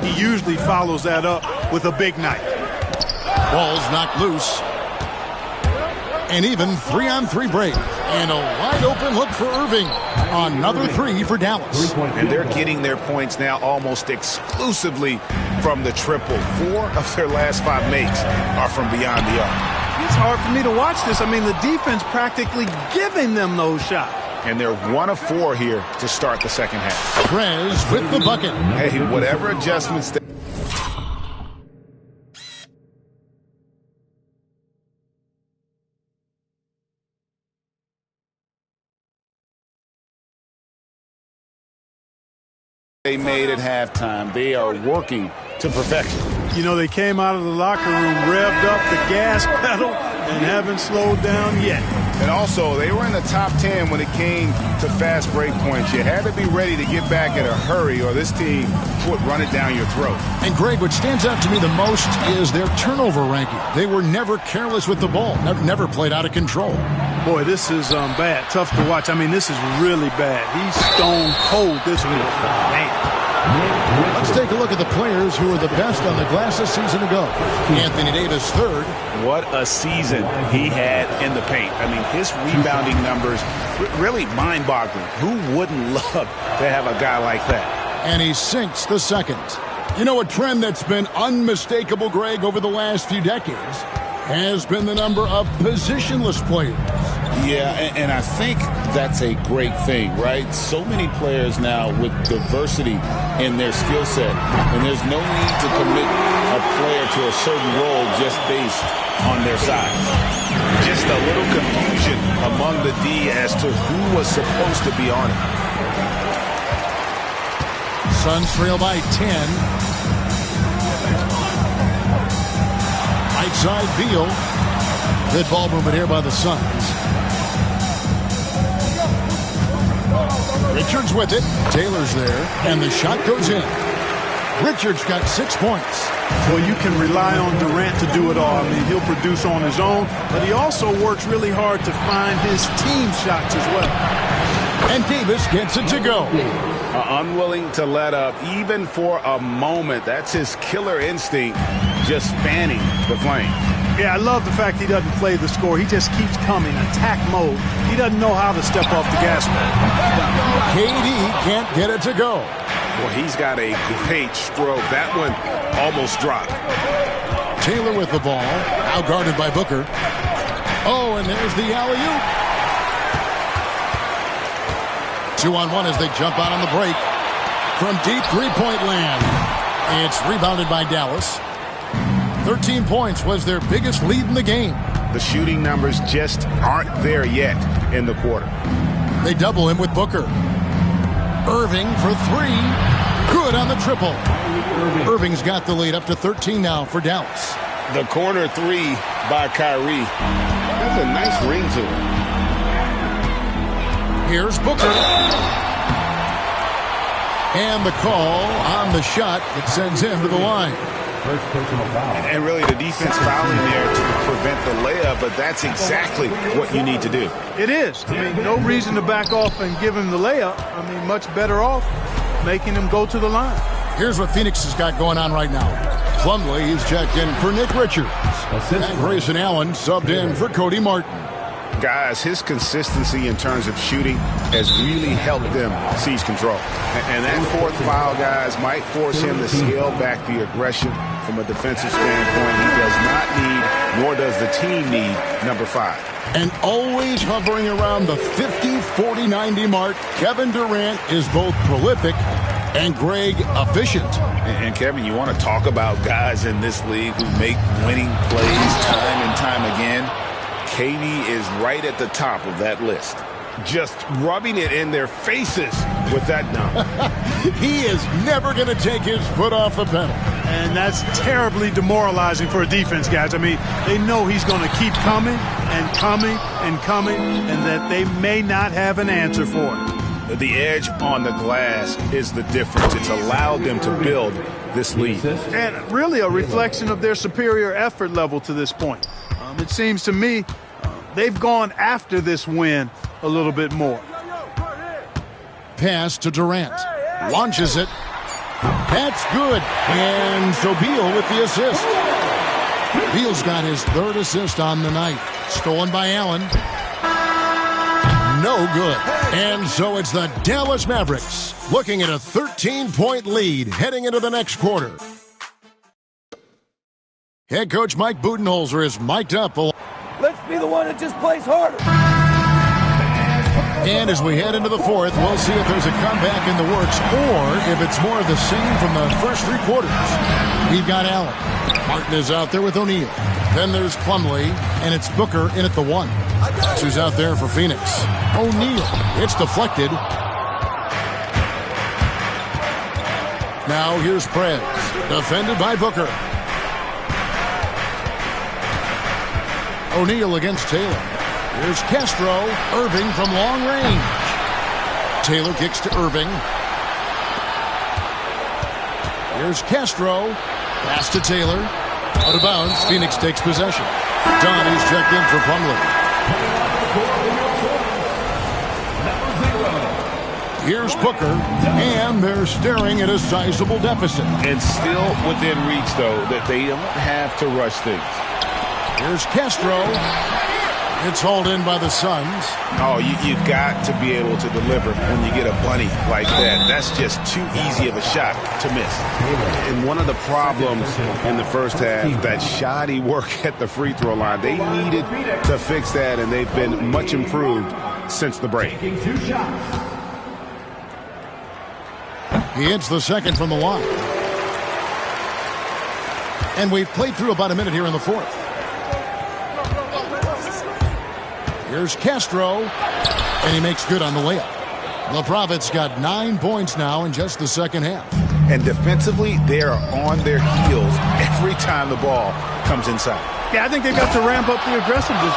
he usually follows that up with a big night. Ball's knocked loose. And even 3-on-3 break. And a wide-open look for Irving. Another 3 for Dallas. And they're getting their points now almost exclusively from the triple. 4 of their last 5 makes are from beyond the arc. It's hard for me to watch this. I mean, the defense practically giving them those shots. And they're 1 of 4 here to start the second half. Prez with the bucket. Hey, whatever adjustments they made at halftime, they are working to perfection. You know, they came out of the locker room, revved up the gas pedal, and haven't slowed down yet. And also, they were in the top 10 when it came to fast break points. You had to be ready to get back in a hurry, or this team would run it down your throat. And, Greg, what stands out to me the most is their turnover ranking. They were never careless with the ball, never played out of control. Boy, this is bad. Tough to watch. I mean, this is really bad. He's stone cold this week. Man. Let's take a look at the players who were the best on the glass a season ago. Anthony Davis, 3rd. What a season he had in the paint. I mean, his rebounding numbers really mind-boggling. Who wouldn't love to have a guy like that? And he sinks the 2nd. You know, a trend that's been unmistakable, Greg, over the last few decades has been the number of positionless players. Yeah, and I think that's a great thing, right? So many players now with diversity in their skill set, and there's no need to commit a player to a certain role just based on their size. Just a little confusion among the D as to who was supposed to be on it. Suns trail by 10. Right side, Beal. Good ball movement here by the Suns. Richards with it. Taylor's there. And the shot goes in. Richards got 6 points. Well, you can rely on Durant to do it all. I mean, he'll produce on his own, but he also works really hard to find his team shots as well. And Davis gets it to go. Unwilling to let up even for a moment. That's his killer instinct just fanning the flame. Yeah, I love the fact he doesn't play the score. He just keeps coming, attack mode. He doesn't know how to step off the gas pedal. KD can't get it to go. Well, he's got a great stroke. That one almost dropped. Taylor with the ball, now guarded by Booker. Oh, and there's the alley-oop. 2-on-1 as they jump out on the break. From deep three-point land. It's rebounded by Dallas. 13 points was their biggest lead in the game. The shooting numbers just aren't there yet in the quarter. They double him with Booker. Irving for three. Good on the triple. Irving's got the lead up to 13 now for Dallas. The corner three by Kyrie. That's a nice ring to it. Here's Booker. And the call on the shot that sends him to the line. And really the defense fouling there to prevent the layup, but that's exactly what you need to do. It is. I mean, no reason to back off and give him the layup. I mean, much better off making him go to the line. Here's what Phoenix has got going on right now. Plumlee is checked in for Nick Richards. And Grayson Allen subbed in for Cody Martin. Guys, his consistency in terms of shooting has really helped them seize control. And that fourth foul, guys, might force him to scale back the aggression from a defensive standpoint. He does not need, nor does the team need, number 5. And always hovering around the 50, 40, 90 mark, Kevin Durant is both prolific and Greg efficient. And Kevin, you want to talk about guys in this league who make winning plays time and time again? KD is right at the top of that list. Just rubbing it in their faces with that dunk. He is never going to take his foot off the pedal. And that's terribly demoralizing for a defense, guys. I mean, they know he's going to keep coming and coming and coming, and that they may not have an answer for it. The edge on the glass is the difference. It's allowed them to build this lead. And really a reflection of their superior effort level to this point. It seems to me they've gone after this win a little bit more. Pass to Durant. Launches it. That's good. And so Beal with the assist. Beal's got his third assist on the night. Stolen by Allen. No good. And so it's the Dallas Mavericks looking at a 13-point lead heading into the next quarter. Head coach Mike Budenholzer is mic'd up. Let's be the one that just plays harder. And as we head into the fourth, we'll see if there's a comeback in the works or if it's more of the same from the first 3 quarters. We've got Allen. Martin is out there with O'Neal. Then there's Plumlee, and it's Booker in at the 1. That's who's out there for Phoenix. O'Neal. It's deflected. Now here's Prez. Defended by Booker. O'Neal against Taylor. Here's Castro. Irving from long range. Taylor kicks to Irving. Here's Castro. Pass to Taylor. Out of bounds. Phoenix takes possession. Don is checked in for Plumlee. Here's Booker. And they're staring at a sizable deficit. And still within reach, though, that they don't have to rush things. Here's Castro. It's hauled in by the Suns. Oh, you've got to be able to deliver when you get a bunny like that. That's just too easy of a shot to miss. And one of the problems in the first half, that shoddy work at the free throw line, they needed to fix that, and they've been much improved since the break. He hits the second from the line. And we've played through about a minute here in the fourth. Here's Castro, and he makes good on the layup. The Prophets got 9 points now in just the second half. And defensively, they are on their heels every time the ball comes inside. Yeah, I think they've got to ramp up the aggressiveness.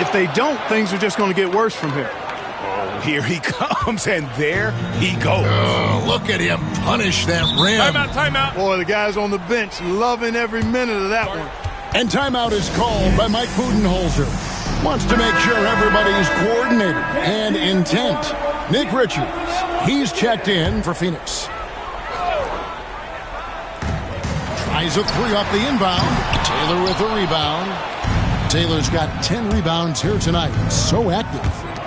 If they don't, things are just going to get worse from here. Oh, here he comes, and there he goes. Oh, look at him punish that rim. Timeout. Boy, the guys on the bench loving every minute of that one. And timeout is called by Mike Budenholzer. Wants to make sure everybody's coordinated and intent. Nick Richards, he's checked in for Phoenix. Eyes a three off the inbound. Taylor with a rebound. Taylor's got 10 rebounds here tonight. So active.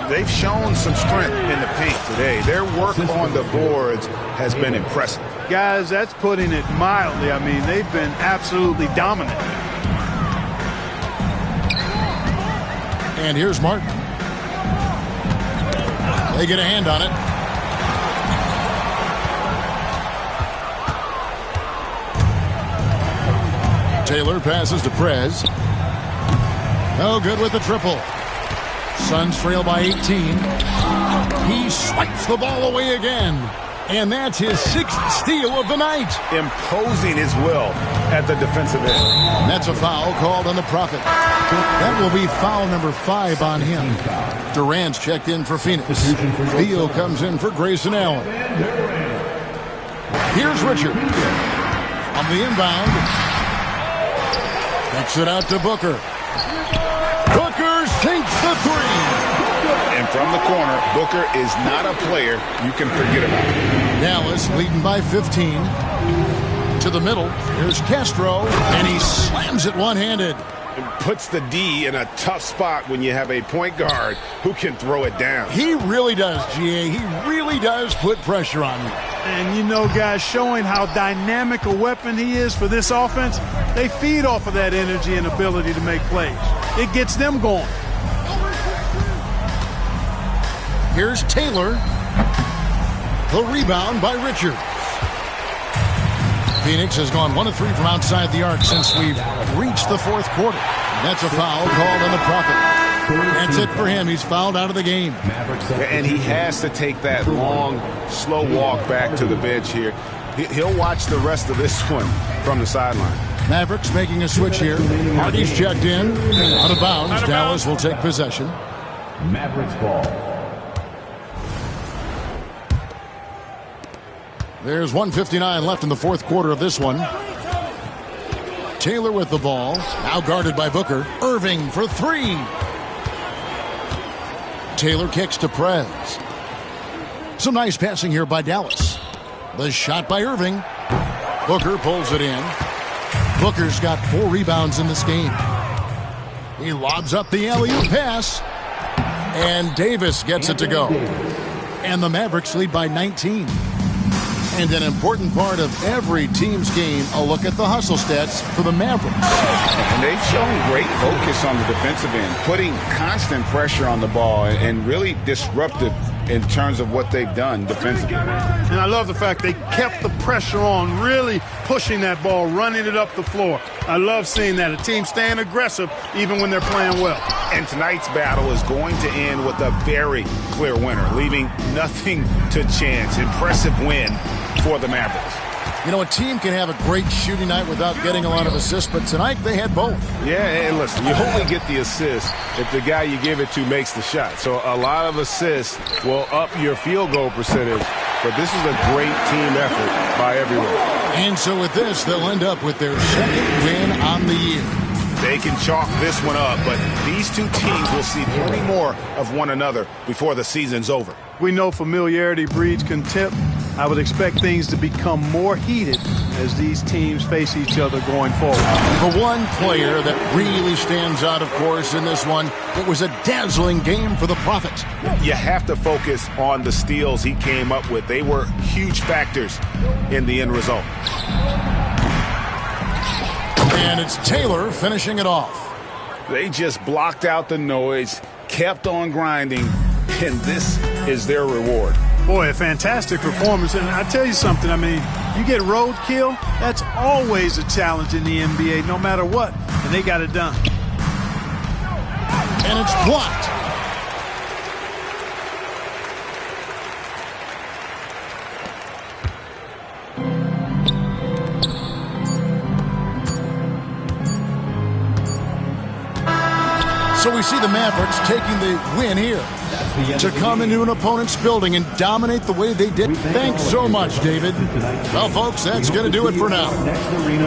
They've shown some strength in the paint today. Their work on the boards has been impressive. Guys, that's putting it mildly. I mean, they've been absolutely dominant. And here's Martin. They get a hand on it. Taylor passes to Prez. No good with the triple. Suns trail by 18. He swipes the ball away again. And that's his 6th steal of the night. Imposing his will at the defensive end. That's a foul called on the Prophet. That will be foul number 5 on him. Durant's checked in for Phoenix. Beal comes in for Grayson Allen. Here's Richard. On the inbound. Kicks it out to Booker. Booker sinks the three. And from the corner, Booker is not a player you can forget about. Dallas leading by 15. To the middle. Here's Castro. And he slams it one-handed. It puts the D in a tough spot when you have a point guard who can throw it down. He really does, GA. He really does put pressure on you. And you know, guys, showing how dynamic a weapon he is for this offense, they feed off of that energy and ability to make plays. It gets them going. Here's Taylor. The rebound by Richards. Phoenix has gone 1 of 3 from outside the arc since we've reached the 4th quarter. That's a foul called on the Prophet. That's it for him. He's fouled out of the game. And he has to take that long, slow walk back to the bench here. He'll watch the rest of this one from the sideline. Mavericks making a switch here. Hardy's checked in. Out of bounds. Dallas will take possession. Mavericks ball. There's 1:59 left in the 4th quarter of this one. Taylor with the ball. Now guarded by Booker. Irving for 3. Taylor kicks to Prez. Some nice passing here by Dallas. The shot by Irving. Booker pulls it in. Booker's got 4 rebounds in this game. He lobs up the alley-oop pass. And Davis gets it to go. And the Mavericks lead by 19. And an important part of every team's game, a look at the hustle stats for the Mavericks. And they've shown great focus on the defensive end, putting constant pressure on the ball and really disruptive in terms of what they've done defensively. And I love the fact they kept the pressure on, really pushing that ball, running it up the floor. I love seeing that, a team staying aggressive even when they're playing well. And tonight's battle is going to end with a very clear winner, leaving nothing to chance. Impressive win for the Mavericks. You know, a team can have a great shooting night without getting a lot of assists, but tonight they had both. Yeah, and listen, you only get the assist if the guy you give it to makes the shot. So a lot of assists will up your field goal percentage, but this is a great team effort by everyone. And so with this, they'll end up with their 2nd win on the year. They can chalk this one up, but these two teams will see plenty more of one another before the season's over. We know familiarity breeds contempt. I would expect things to become more heated as these teams face each other going forward. The one player that really stands out, of course, in this one, it was a dazzling game for the Prophet. You have to focus on the steals he came up with. They were huge factors in the end result. And it's Taylor finishing it off. They just blocked out the noise, kept on grinding, and this is their reward. Boy, a fantastic performance. And I tell you something, I mean, you get roadkill, that's always a challenge in the NBA, no matter what. And they got it done. And it's blocked. So we see the Mavericks taking the win here to come into an opponent's building and dominate the way they did. Thanks so much, David. Well, folks, that's going to do it for now.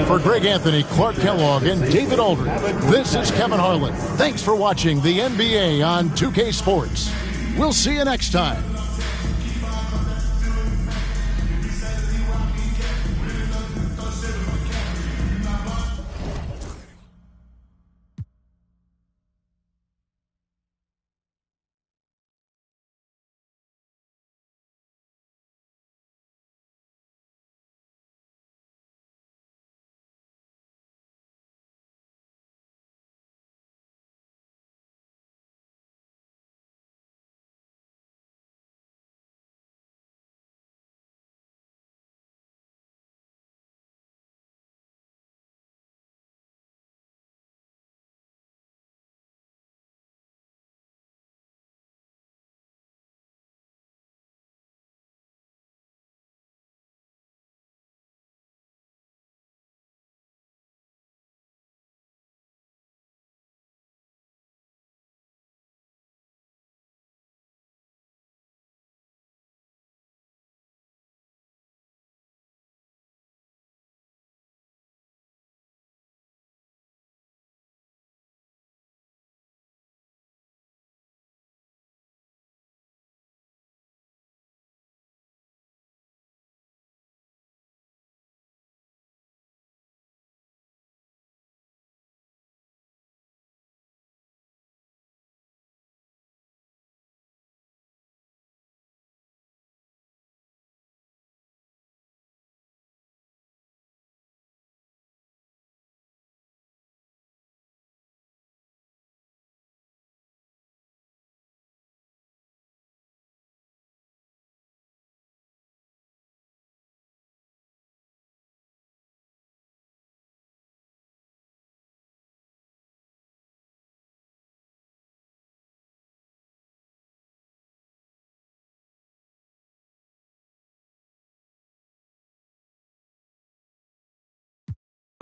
For Greg Anthony, Clark Kellogg, and David Aldridge, this is Kevin Harlan. Thanks for watching the NBA on 2K Sports. We'll see you next time.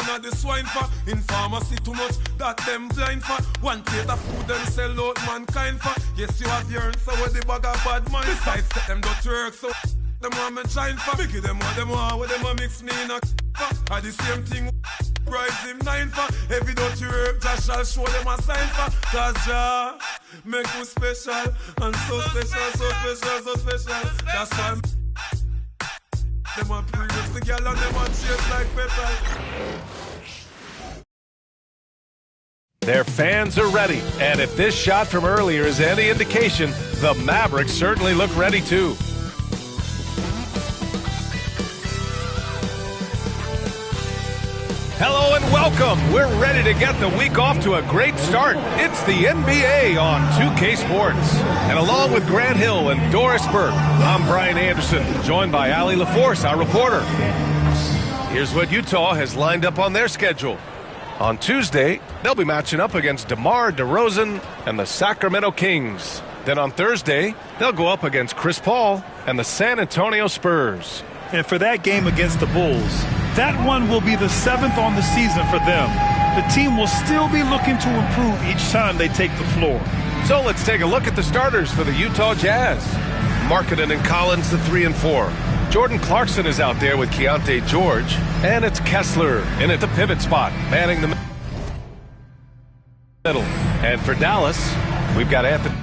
at the swine for. In pharmacy too much, that them blind for. One plate of food them sell out mankind for. Yes, you have yearned, so with the bag of bad mind. Besides, set them don't work, so them want me shine for. Biggie them what them a mix me in a for. Are the same thing, rise him 9 for. Every dirty work, Jah shall show them a sign for. Cause Jah make you special, and so special, so special, so special. That's why them a previous the girl and them a chase like petal. Their fans are ready, and if this shot from earlier is any indication, the Mavericks certainly look ready too. Hello and welcome. We're ready to get the week off to a great start. It's the NBA on 2K Sports. And along with Grant Hill and Doris Burke, I'm Brian Anderson, joined by Allie LaForce, our reporter. Here's what Utah has lined up on their schedule. On Tuesday, they'll be matching up against DeMar DeRozan and the Sacramento Kings. Then on Thursday, they'll go up against Chris Paul and the San Antonio Spurs. And for that game against the Bulls, that one will be the 7th on the season for them. The team will still be looking to improve each time they take the floor. So let's take a look at the starters for the Utah Jazz. Markkanen and Collins, the 3 and 4. Jordan Clarkson is out there with Keontae George. And it's Kessler in at the pivot spot, manning the middle. And for Dallas, we've got Anthony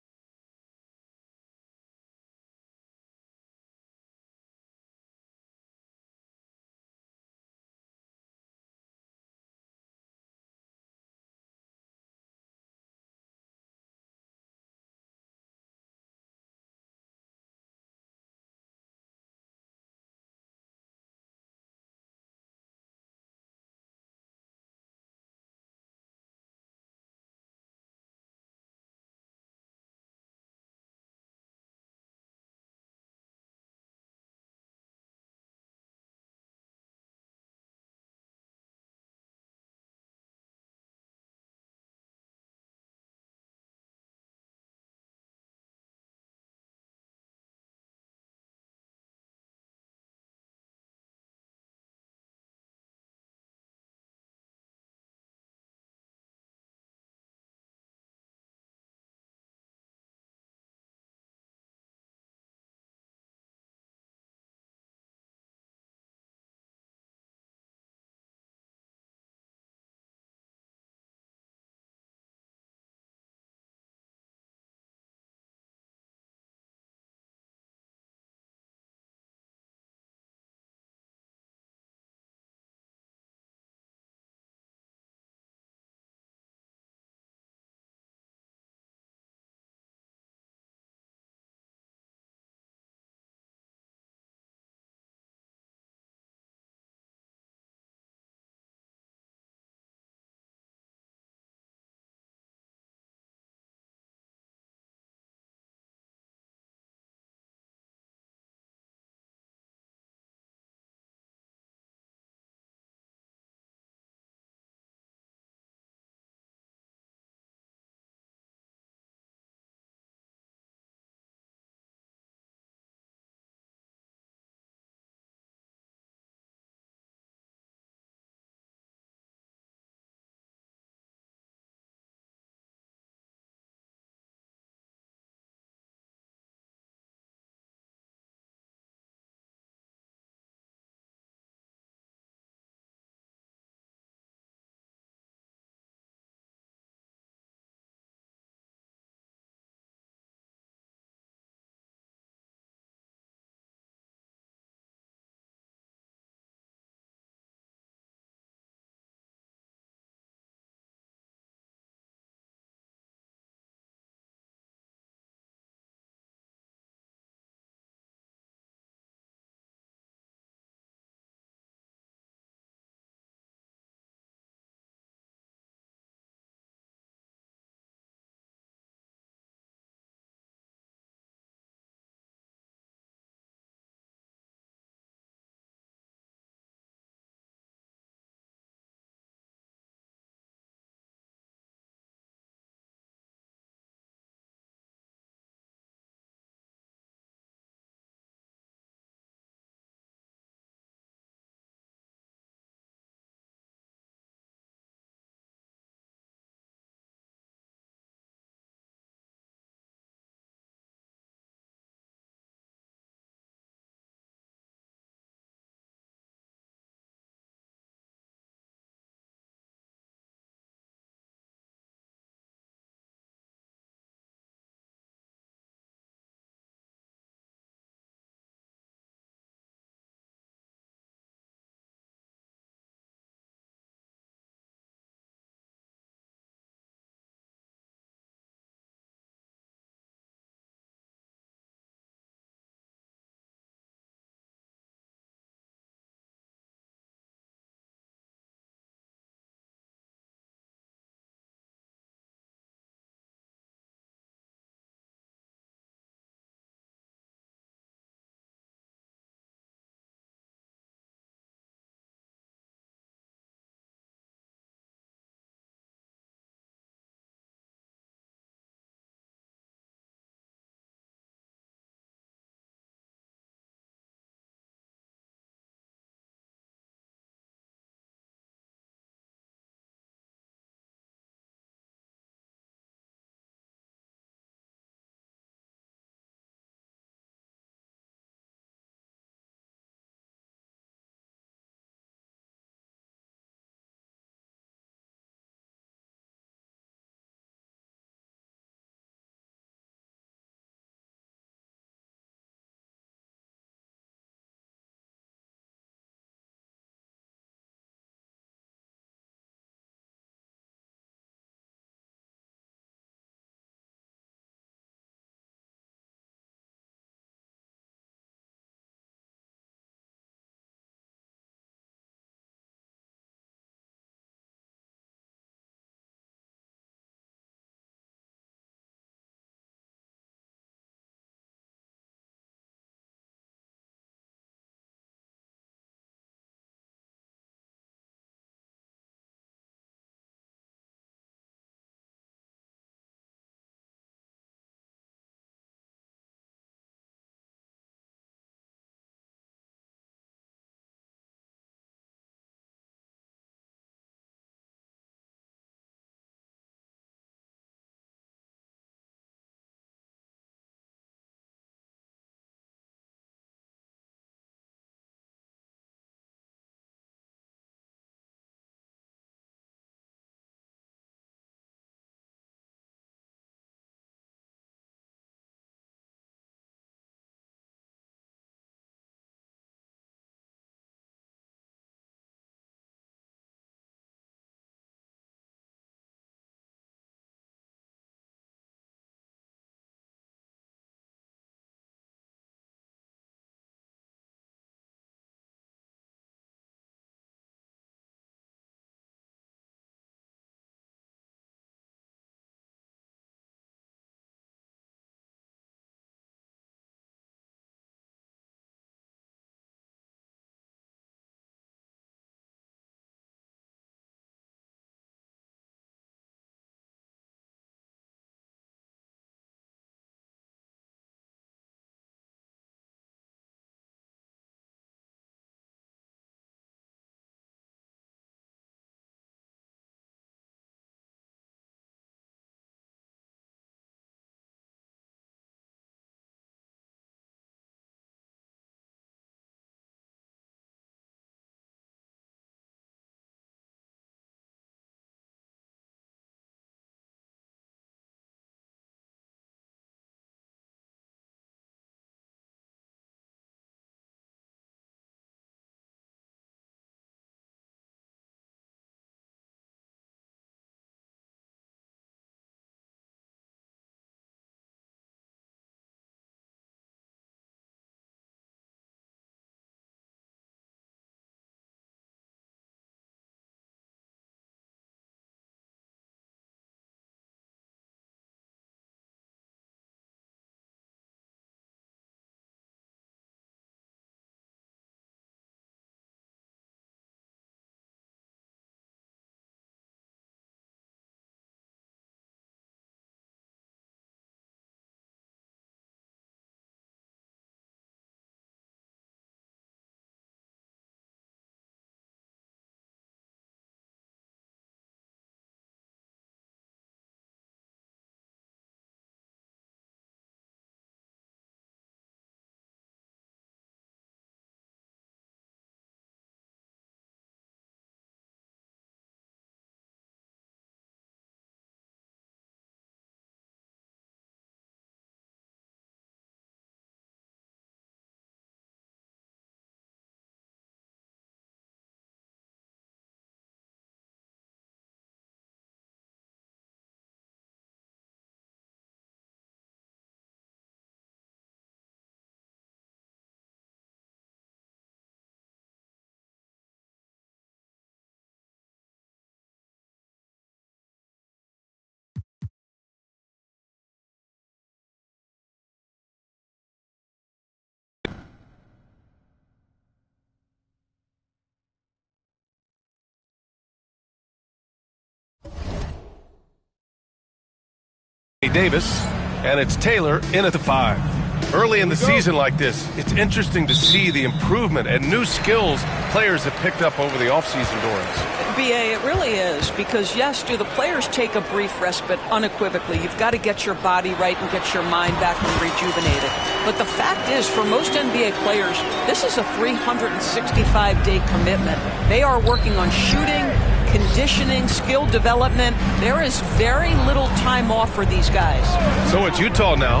Davis, and it's Taylor in at the 5. Early in the season like this, it's interesting to see the improvement and new skills players have picked up over the offseason, Doris. BA, it really is, because yes, do the players take a brief respite? Unequivocally. You've got to get your body right and get your mind back and rejuvenated. But the fact is, for most NBA players, this is a 365-day commitment. They are working on shooting, conditioning, skill development. There is very little time off for these guys. So it's Utah now.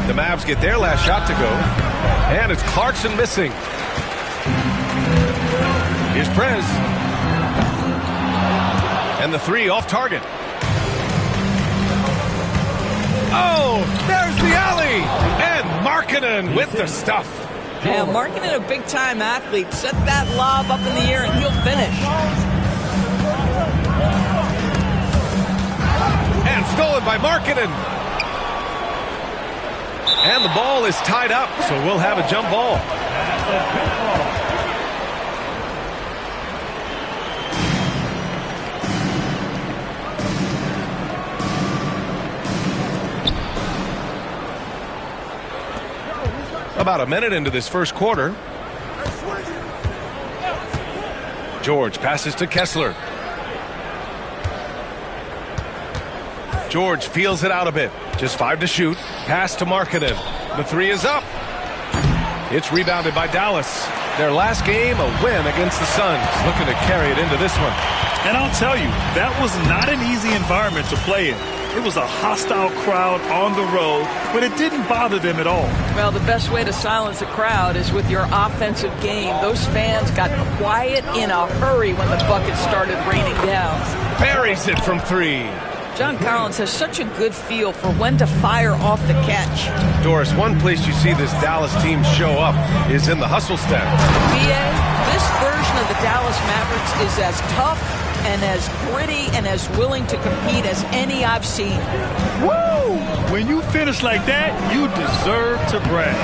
The Mavs get their last shot to go. And it's Clarkson missing. Here's Prez. And the 3 off target. Oh, there's the alley. And Markkanen with the stuff. Yeah, Markkanen, a big-time athlete. Set that lob up in the air and he'll finish. And stolen by Markkanen. And the ball is tied up, so we'll have a jump ball. About a minute into this first quarter. George passes to Kessler. George feels it out a bit. Just 5 to shoot. Pass to Markkanen. The 3 is up. It's rebounded by Dallas. Their last game, a win against the Suns. Looking to carry it into this one. And I'll tell you, that was not an easy environment to play in. It was a hostile crowd on the road, but it didn't bother them at all. Well, the best way to silence a crowd is with your offensive game. Those fans got quiet in a hurry when the buckets started raining down. Buries it from 3. John Collins has such a good feel for when to fire off the catch. Doris, one place you see this Dallas team show up is in the hustle stat. BA, this version of the Dallas Mavericks is as tough and as gritty and as willing to compete as any I've seen. Woo! When you finish like that, you deserve to brag.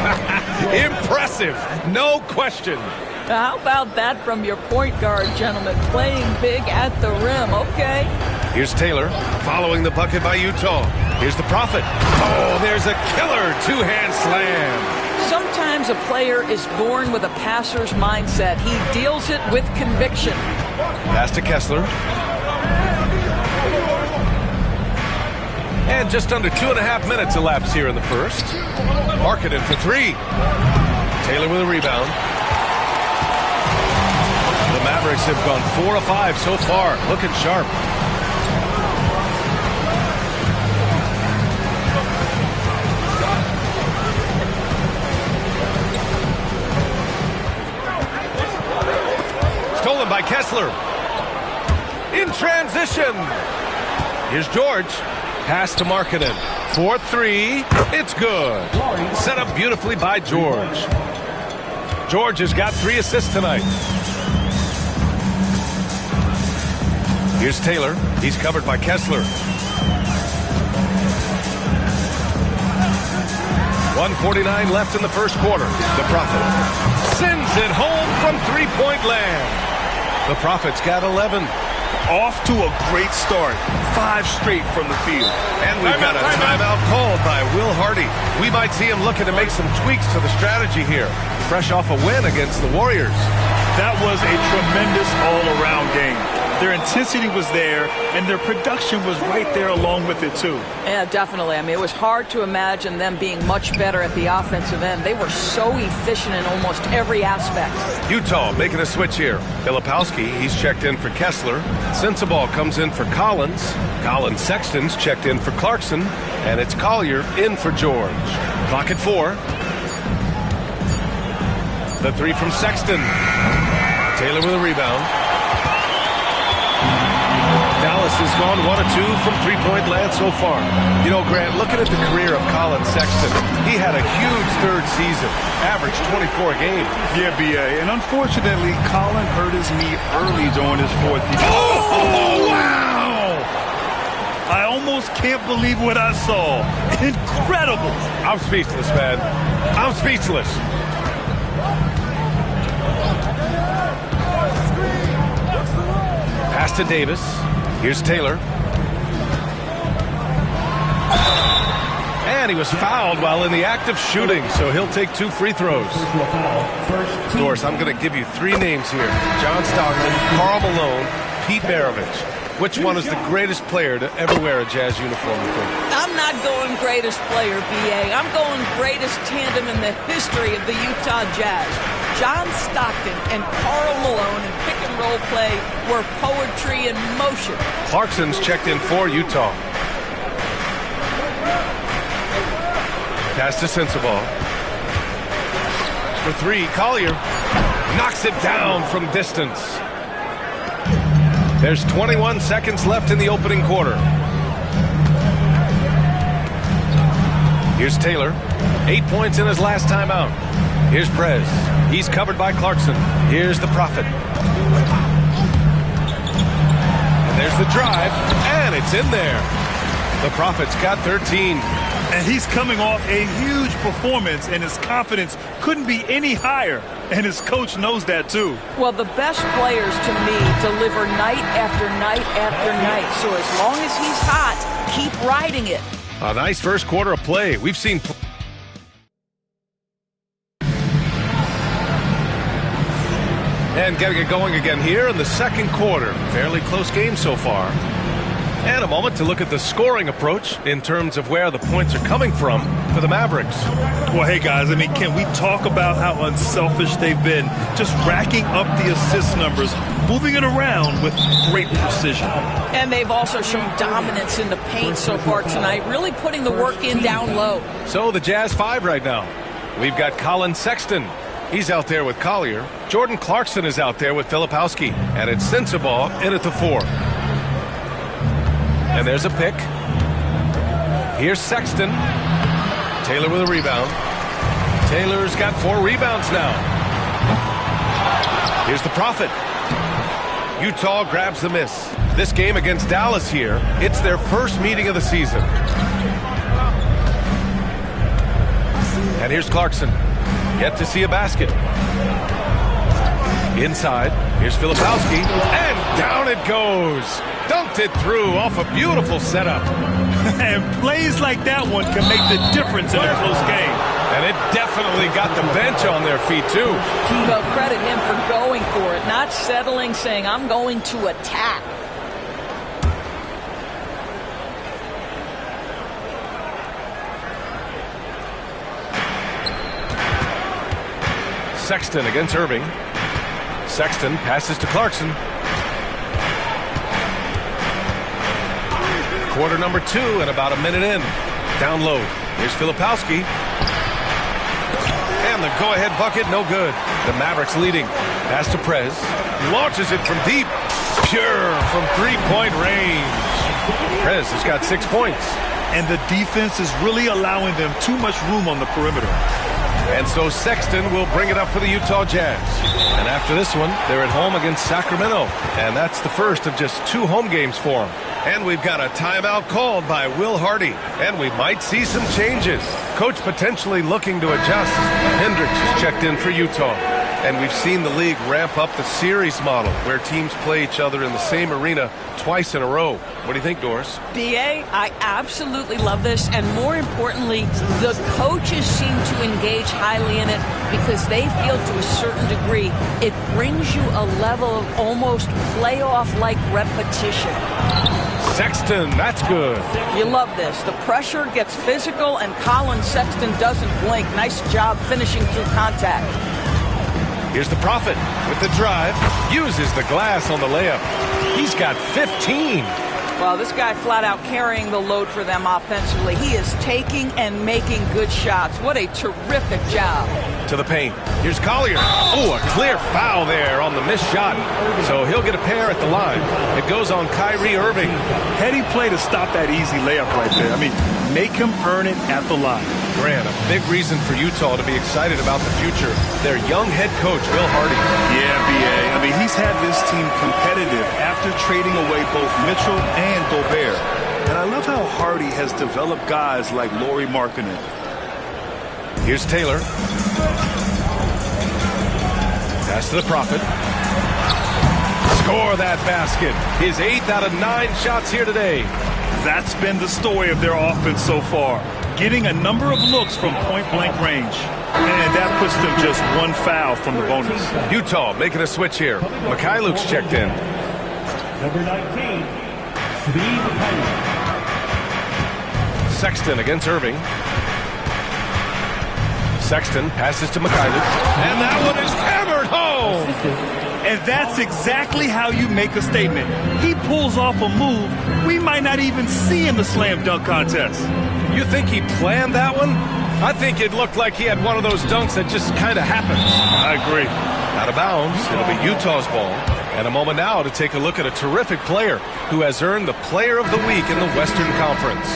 Impressive, no question. Now, how about that from your point guard, gentlemen? Playing big at the rim, okay. Here's Taylor, following the bucket by Utah. Here's the Prophet. Oh, there's a killer two-hand slam. Sometimes a player is born with a passer's mindset. He deals it with conviction. Pass to Kessler. And just under 2.5 minutes elapsed here in the first. Markkanen for 3. Taylor with a rebound. The Mavericks have gone 4 of 5 so far. Looking sharp. Stolen by Kessler. In transition. Here's George. Pass to Markkanen. 4-3. It's good. Set up beautifully by George. George has got 3 assists tonight. Here's Taylor. He's covered by Kessler. 1:49 left in the first quarter. The Prophet sends it home from three-point land. The Prophet's got 11. Off to a great start. 5 straight from the field. And we've got a timeout called by Will Hardy. We might see him looking to make some tweaks to the strategy here. Fresh off a win against the Warriors. That was a tremendous all-around game. Their intensity was there, and their production was right there along with it, too. Yeah, definitely. I mean, it was hard to imagine them being much better at the offensive end. They were so efficient in almost every aspect. Utah making a switch here. Filipowski, he's checked in for Kessler. Sensabaugh comes in for Collins. Colin Sexton's checked in for Clarkson. And it's Collier in for George. Clock at 4. The 3 from Sexton. Taylor with a rebound. Dallas has gone 1 of 2 from three-point land so far. You know, Grant, looking at the career of Colin Sexton, he had a huge third season, averaged 24 a game. Yeah, B.A., and unfortunately, Colin hurt his knee early during his 4th year. Oh, wow! I almost can't believe what I saw. Incredible! I'm speechless, man. I'm speechless. Pass to Davis. Here's Taylor. And he was fouled while in the act of shooting, so he'll take 2 free throws. Doris, I'm going to give you 3 names here. John Stockton, Karl Malone, Pete Maravich. Which one is the greatest player to ever wear a Jazz uniform, you think? I'm not going greatest player, B.A. I'm going greatest tandem in the history of the Utah Jazz. John Stockton and Karl Malone in pick-and-roll play were poetry in motion. Clarkson's checked in for Utah. Pass to Sensabaugh. For 3, Collier knocks it down from distance. There's 21 seconds left in the opening quarter. Here's Taylor. 8 points in his last timeout. Here's Prez. He's covered by Clarkson. Here's the Prophet. And there's the drive, and it's in there. The Prophet's got 13. And he's coming off a huge performance, and his confidence couldn't be any higher. And his coach knows that, too. Well, the best players, to me, deliver night after night after night. So as long as he's hot, keep riding it. A nice first quarter of play. We've seen... And getting it going again here in the second quarter. Fairly close game so far. And a moment to look at the scoring approach in terms of where the points are coming from for the Mavericks. Well, hey, guys, I mean, can we talk about how unselfish they've been? Just racking up the assist numbers, moving it around with great precision. And they've also shown dominance in the paint so far tonight, really putting the work in down low. So the Jazz 5 right now. We've got Colin Sexton. He's out there with Collier. Jordan Clarkson is out there with Filipowski. And it's Sensabaugh in at the 4. And there's a pick. Here's Sexton. Taylor with a rebound. Taylor's got 4 rebounds now. Here's the Prophet. Utah grabs the miss. This game against Dallas here, it's their first meeting of the season. And here's Clarkson. Yet to see a basket. Inside, here's Filipowski, and down it goes. Dunked it through off a beautiful setup. And plays like that one can make the difference in a close game. And it definitely got the bench on their feet, too. Well, credit him for going for it, not settling, saying, I'm going to attack. Sexton against Irving. Sexton passes to Clarkson. Quarter number 2 and about a minute in. Down low. Here's Filipowski. And the go-ahead bucket, no good. The Mavericks leading. Pass to Prez. Launches it from deep. Pure from 3-point range. Prez has got 6 points. And the defense is really allowing them too much room on the perimeter. And so Sexton will bring it up for the Utah Jazz. And after this one, they're at home against Sacramento. And that's the first of just 2 home games for them. And we've got a timeout called by Will Hardy. And we might see some changes. Coach potentially looking to adjust. Hendricks is checked in for Utah. And we've seen the league ramp up the series model where teams play each other in the same arena twice in a row. What do you think, Doris? B.A., I absolutely love this. And more importantly, the coaches seem to engage highly in it because they feel to a certain degree it brings you a level of almost playoff-like repetition. Sexton, that's good. You love this. The pressure gets physical, and Colin Sexton doesn't blink. Nice job finishing through contact. Here's the Prophet with the drive. Uses the glass on the layup. He's got 15. Well, this guy flat out carrying the load for them offensively. He is taking and making good shots. What a terrific job. To the paint. Here's Collier. Oh, a clear foul there on the missed shot. So he'll get a pair at the line. It goes on Kyrie Irving. Heady play to stop that easy layup right there. I mean, make him earn it at the line. Grant, a big reason for Utah to be excited about the future. Their young head coach, Will Hardy. Yeah, B.A. I mean, he's had this team competitive after trading away both Mitchell and Gobert. And I love how Hardy has developed guys like Lauri Markkanen. Here's Taylor. Pass to the Prophet. Score that basket. His 8th out of 9 shots here today. That's been the story of their offense so far. getting a number of looks from point-blank range. And that puts them just one foul from the bonus. Utah making a switch here. Mikhailuk's checked in. Number 19, Steve Penny. Sexton against Irving. Sexton passes to Mikhailuk. And that one is hammered home. And that's exactly how you make a statement. He pulls off a move we might not even see in the slam dunk contest. You think he planned that one? I think it looked like he had one of those dunks that just kind of happened. I agree. Out of bounds. It'll be Utah's ball. And a moment now to take a look at a terrific player who has earned the Player of the Week in the Western Conference.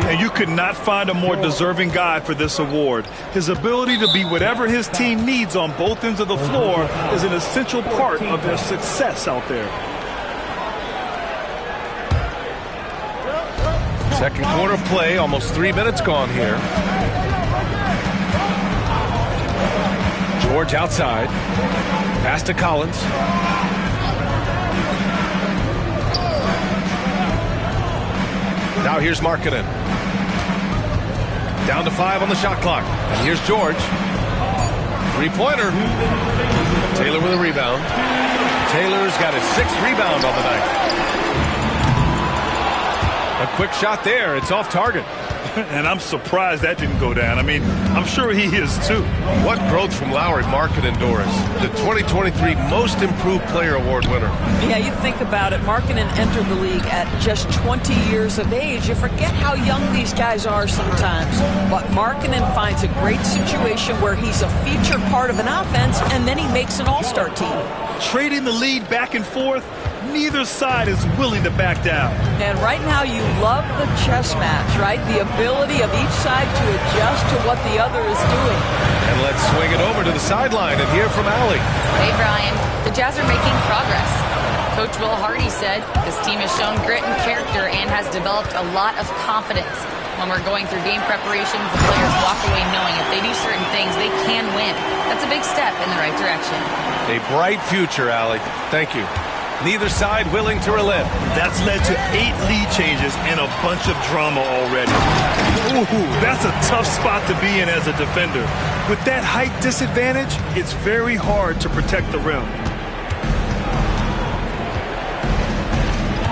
And you could not find a more deserving guy for this award. His ability to be whatever his team needs on both ends of the floor is an essential part of their success out there. Second quarter play, almost 3 minutes gone here. George outside. Pass to Collins. Now here's Markkanen. Down to 5 on the shot clock. And here's George. Three-pointer. Taylor with a rebound. Taylor's got his 6th rebound on the night. A quick shot there. It's off target. And I'm surprised that didn't go down. I mean, I'm sure he is too. What growth from Lauri Markkanen, Doris, the 2023 Most Improved Player Award winner. Yeah, you think about it. Markkanen entered the league at just 20 years of age. You forget how young these guys are sometimes. But Markkanen finds a great situation where he's a featured part of an offense, and then he makes an all-star team. Trading the lead back and forth, neither side is willing to back down. And right now you love the chess match, right? The ability of each side to adjust to what the other is doing. And let's swing it over to the sideline and hear from Allie. Hey, Brian. The Jazz are making progress. Coach Will Hardy said this team has shown grit and character and has developed a lot of confidence. When we're going through game preparations, the players walk away knowing if they do certain things, they can win. That's a big step in the right direction. A bright future, Allie. Thank you. Neither side willing to relent. That's led to 8 lead changes and a bunch of drama already. Ooh, that's a tough spot to be in as a defender. With that height disadvantage, it's very hard to protect the rim.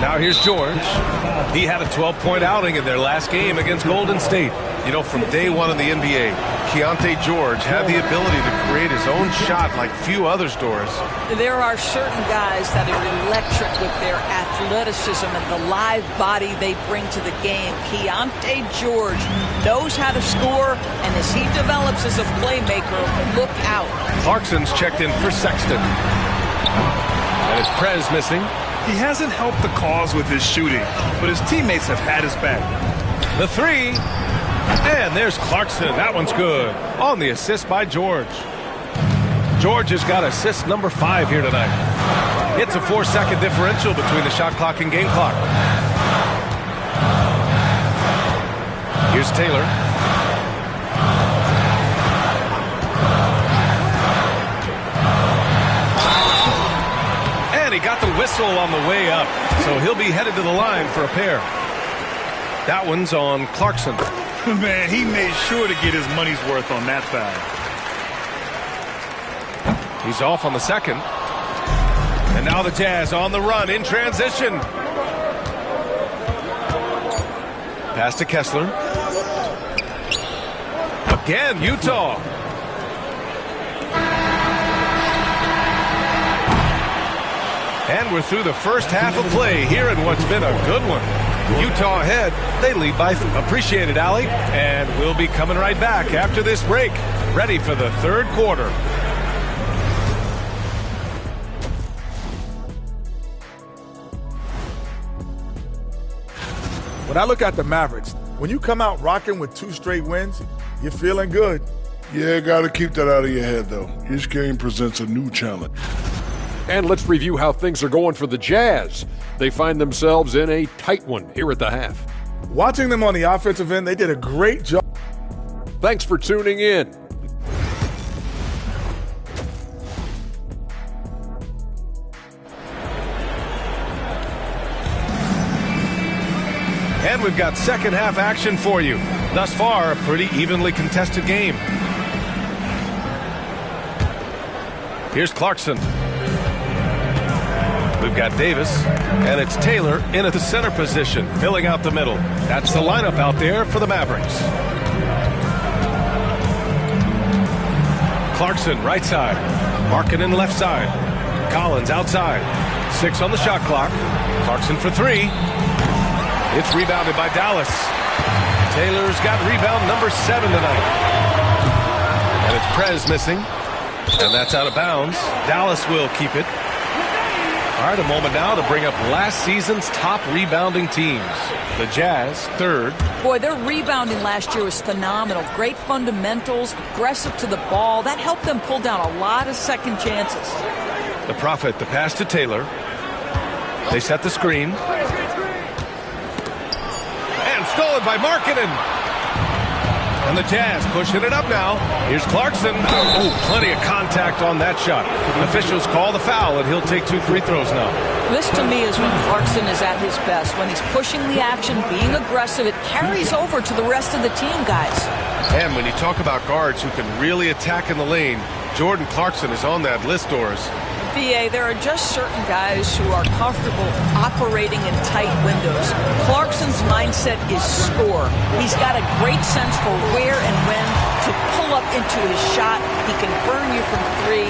Now here's George. He had a 12-point outing in their last game against Golden State. You know, from day one in the NBA, Keontae George had the ability to create his own shot like few others, Doris. There are certain guys that are electric with their athleticism and the live body they bring to the game. Keontae George knows how to score, and as he develops as a playmaker, look out. Clarkson's checked in for Sexton. And it's Prez missing. He hasn't helped the cause with his shooting, but his teammates have had his back. The 3. And there's Clarkson. That one's good. On the assist by George. George has got assist number 5 here tonight. It's a 4-second differential between the shot clock and game clock. Here's Taylor. And he got the whistle on the way up, so he'll be headed to the line for a pair. That one's on Clarkson. Man, he made sure to get his money's worth on that foul. He's off on the second. And now the Jazz on the run in transition. Pass to Kessler. Again, Utah. And we're through the first half of play here in what's been a good one. Utah ahead. They lead by appreciate it, Allie. And we'll be coming right back after this break. Ready for the third quarter. When I look at the Mavericks, when you come out rocking with 2 straight wins, you're feeling good. Yeah, got to keep that out of your head, though. Each game presents a new challenge. And let's review how things are going for the Jazz. They find themselves in a tight one here at the half. Watching them on the offensive end, they did a great job. Thanks for tuning in. And we've got second half action for you. Thus far, a pretty evenly contested game. Here's Clarkson. We've got Davis, and it's Taylor in at the center position, filling out the middle. That's the lineup out there for the Mavericks. Clarkson, right side. Markkanen, left side. Collins, outside. 6 on the shot clock. Clarkson for 3. It's rebounded by Dallas. Taylor's got rebound number 7 tonight. And it's Prez missing. And that's out of bounds. Dallas will keep it. All right, a moment now to bring up last season's top rebounding teams. The Jazz, 3rd. Boy, their rebounding last year was phenomenal. Great fundamentals, aggressive to the ball. That helped them pull down a lot of second chances. The Prophet, the pass to Taylor. They set the screen. And stolen by Markkanen. And the Jazz pushing it up now. Here's Clarkson. Oh, plenty of contact on that shot. Officials call the foul, and he'll take 2 free throws now. This, to me, is when Clarkson is at his best. When he's pushing the action, being aggressive, it carries over to the rest of the team, guys. And when you talk about guards who can really attack in the lane, Jordan Clarkson is on that list, Doris. BA, there are just certain guys who are comfortable operating in tight windows. Clarkson's mindset is score. He's got a great sense for where and when to pull up into his shot. He can burn you from 3.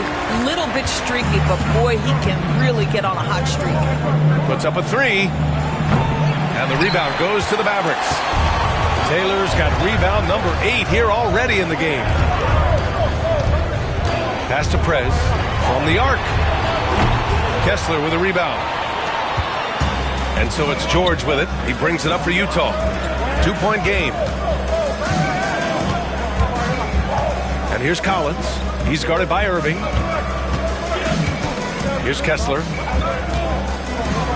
Little bit streaky, but boy, he can really get on a hot streak. Puts up a 3. And the rebound goes to the Mavericks. Taylor's got rebound number 8 here already in the game. Pass to Prez from the arc. Kessler with a rebound. And so it's George with it. He brings it up for Utah. 2-point game. And here's Collins. He's guarded by Irving. Here's Kessler.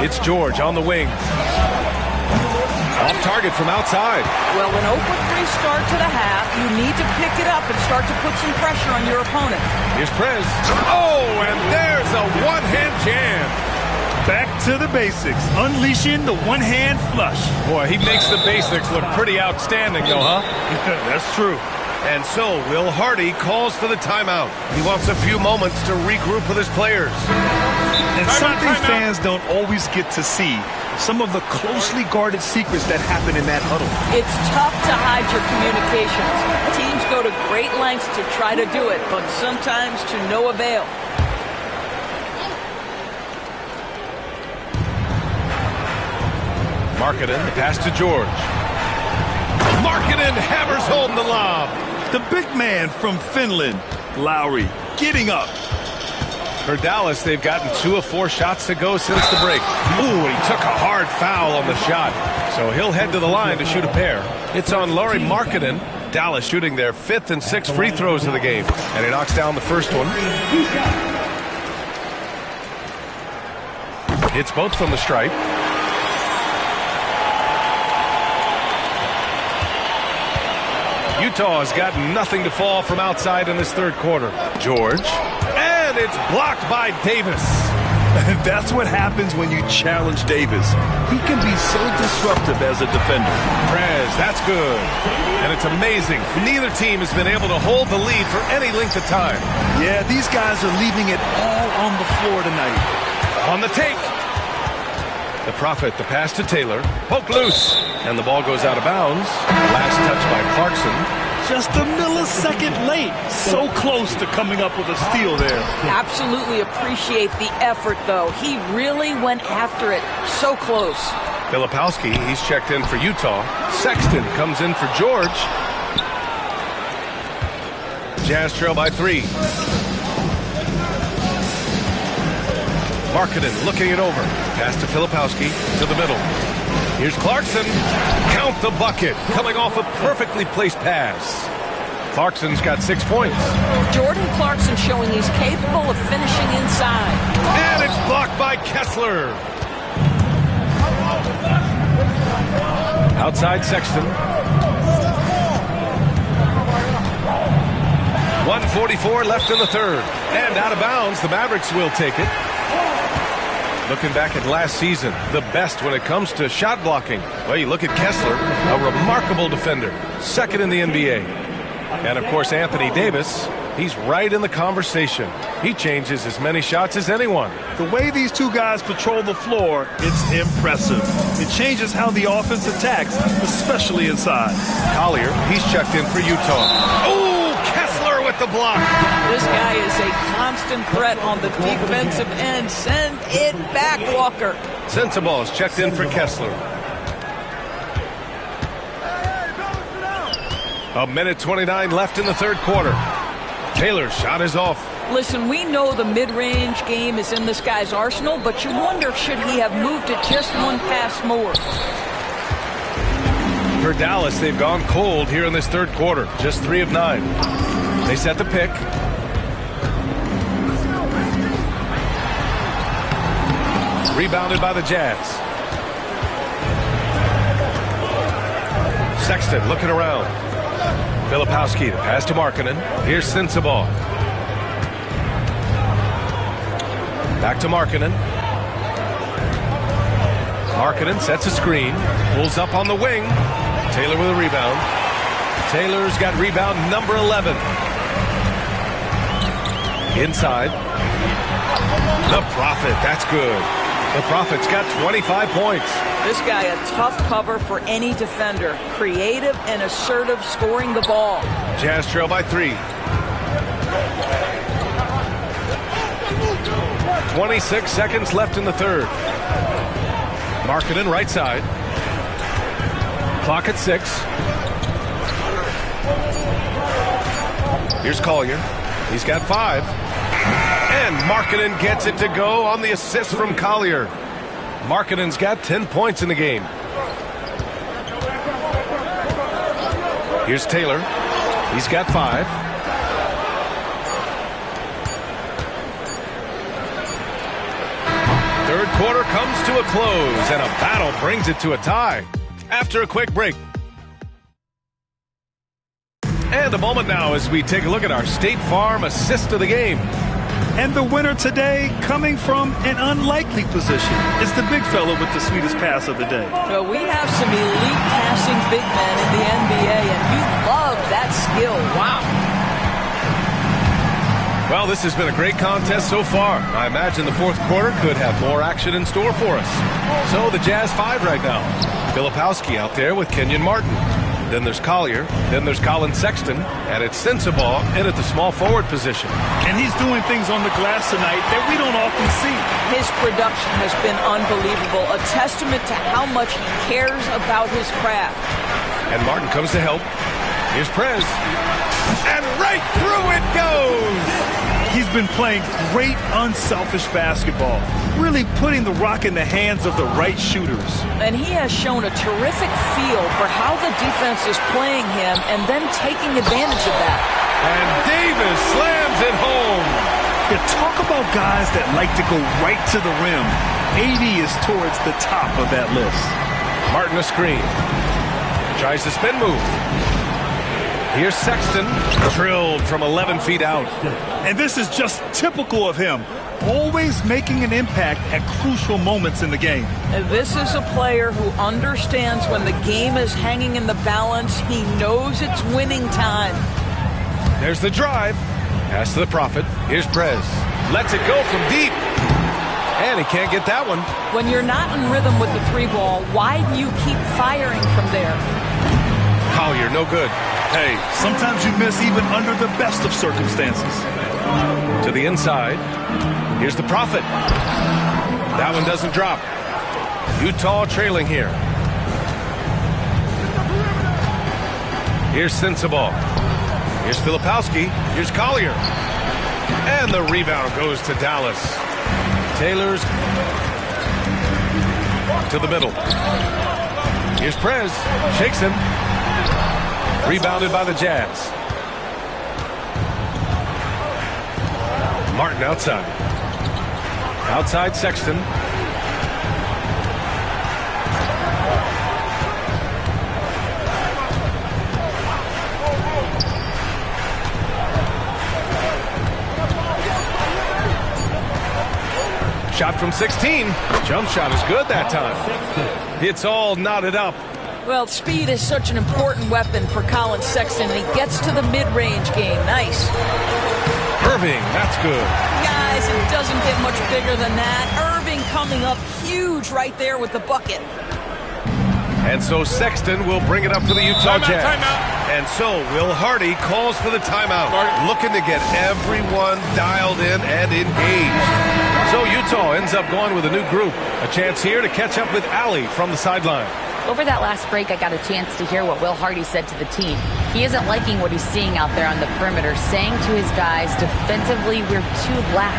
It's George on the wing. Off target from outside. Well, an 0-for-3 start to the half. You need to pick it up and start to put some pressure on your opponent. Here's Prez. Oh, and there's a one-hand jam. Back to the basics. Unleashing the one-hand flush. Boy, he makes the basics look pretty outstanding, though, huh? That's true. And so, Will Hardy calls for the timeout. He wants a few moments to regroup with his players. And something fans don't always get to see. Some of the closely guarded secrets that happen in that huddle. It's tough to hide your communications. Teams go to great lengths to try to do it, but sometimes to no avail. Markkanen, the pass to George. Markkanen hammers home the lob. The big man from Finland, Lowry, getting up. For Dallas, they've gotten 2 of 4 shots to go since the break. Ooh, he took a hard foul on the shot. So he'll head to the line to shoot a pair. It's on Lauri Markkanen. Dallas shooting their 5th and 6th free throws of the game. And he knocks down the first one. Hits both from the stripe. Utah has got nothing to fall from outside in this 3rd quarter. George. And it's blocked by Davis. That's what happens when you challenge Davis. He can be so disruptive as a defender. Prez, that's good. And it's amazing. Neither team has been able to hold the lead for any length of time. Yeah, these guys are leaving it all on the floor tonight. On the take. The Prophet, the pass to Taylor. Poke loose. And the ball goes out of bounds. Last touch by Clarkson. Just a millisecond late. So close to coming up with a steal there. Absolutely appreciate the effort, though. He really went after it. So close. Filipowski, he's checked in for Utah. Sexton comes in for George. Jazz trail by 3. Markkanen looking it over. Pass to Filipowski to the middle. Here's Clarkson. Count the bucket. Coming off a perfectly placed pass. Clarkson's got 6 points. Jordan Clarkson showing he's capable of finishing inside. And it's blocked by Kessler. Outside Sexton. 1:44 left in the 3rd. And out of bounds, the Mavericks will take it. Looking back at last season, the best when it comes to shot blocking. Well, you look at Kessler, a remarkable defender, second in the NBA. And, of course, Anthony Davis, he's right in the conversation. He changes as many shots as anyone. The way these two guys patrol the floor, it's impressive. It changes how the offense attacks, especially inside. Collier, he's checked in for Utah. Oh, Kessler with the block. This guy is a constant threat on the defensive end. Send it back, Walker. Sensabaugh is checked in for Kessler. A minute 29 left in the third quarter. Taylor's shot is off. Listen, we know the mid-range game is in this guy's arsenal, but you wonder, should he have moved it just one pass more? For Dallas, they've gone cold here in this third quarter. Just 3 of 9. They set the pick. Rebounded by the Jazz. Sexton looking around. Filipowski, the pass to Markkanen. Here's Sensabaugh. Back to Markkanen. Markkanen sets a screen. Pulls up on the wing. Taylor with a rebound. Taylor's got rebound number 11. Inside. The Prophet, that's good. The Prophet's got 25 points. This guy a tough cover for any defender. Creative and assertive scoring the ball. Jazz trail by 3. 26 seconds left in the third. Markkanen right side. Clock at 6. Here's Collier. He's got 5. And Markkanen gets it to go on the assist from Collier. Markkanen's got 10 points in the game. Here's Taylor. He's got 5. Third quarter comes to a close, and a battle brings it to a tie. After a quick break. And a moment now as we take a look at our State Farm assist of the game. And the winner today, coming from an unlikely position, is the big fella with the sweetest pass of the day. So we have some elite passing big men in the NBA, and you love that skill. Wow. Well, this has been a great contest so far. I imagine the fourth quarter could have more action in store for us. So the Jazz 5 right now. Filipowski out there with Kenyon Martin. Then there's Collier. Then there's Colin Sexton. And it's Sensabaugh in at the small forward position. And he's doing things on the glass tonight that we don't often see. His production has been unbelievable. A testament to how much he cares about his craft. And Martin comes to help. Here's Prez. And right through it goes! He's been playing great, unselfish basketball, really putting the rock in the hands of the right shooters. And he has shown a terrific feel for how the defense is playing him and then taking advantage of that. And Davis slams it home. Yeah, talk about guys that like to go right to the rim. 80 is towards the top of that list. Martin a screen. Tries the spin move. Here's Sexton, drilled from 11 feet out. And this is just typical of him, always making an impact at crucial moments in the game. And this is a player who understands when the game is hanging in the balance. He knows it's winning time. There's the drive. Pass to the Prophet. Here's Prez. Lets it go from deep. And he can't get that one. When you're not in rhythm with the 3-ball, why do you keep firing from there? Collier, no good. Hey, sometimes you miss even under the best of circumstances. To the inside. Here's the Prophet. That one doesn't drop. Utah trailing here. Here's Sensabaugh. Here's Filipowski. Here's Collier. And the rebound goes to Dallas. Taylor's to the middle. Here's Prez. Shakes him. Rebounded by the Jazz. Martin outside. Outside Sexton. Shot from 16. Jump shot is good that time. It's all knotted up. Well, speed is such an important weapon for Colin Sexton, and he gets to the mid-range game. Nice. Irving, that's good. Guys, it doesn't get much bigger than that. Irving coming up huge right there with the bucket. And so Sexton will bring it up for the Utah Jazz. Timeout. And so Will Hardy calls for the timeout, looking to get everyone dialed in and engaged. So Utah ends up going with a new group. A chance here to catch up with Allie from the sideline. Over that last break, I got a chance to hear what Will Hardy said to the team. He isn't liking what he's seeing out there on the perimeter, saying to his guys, defensively, we're too lax,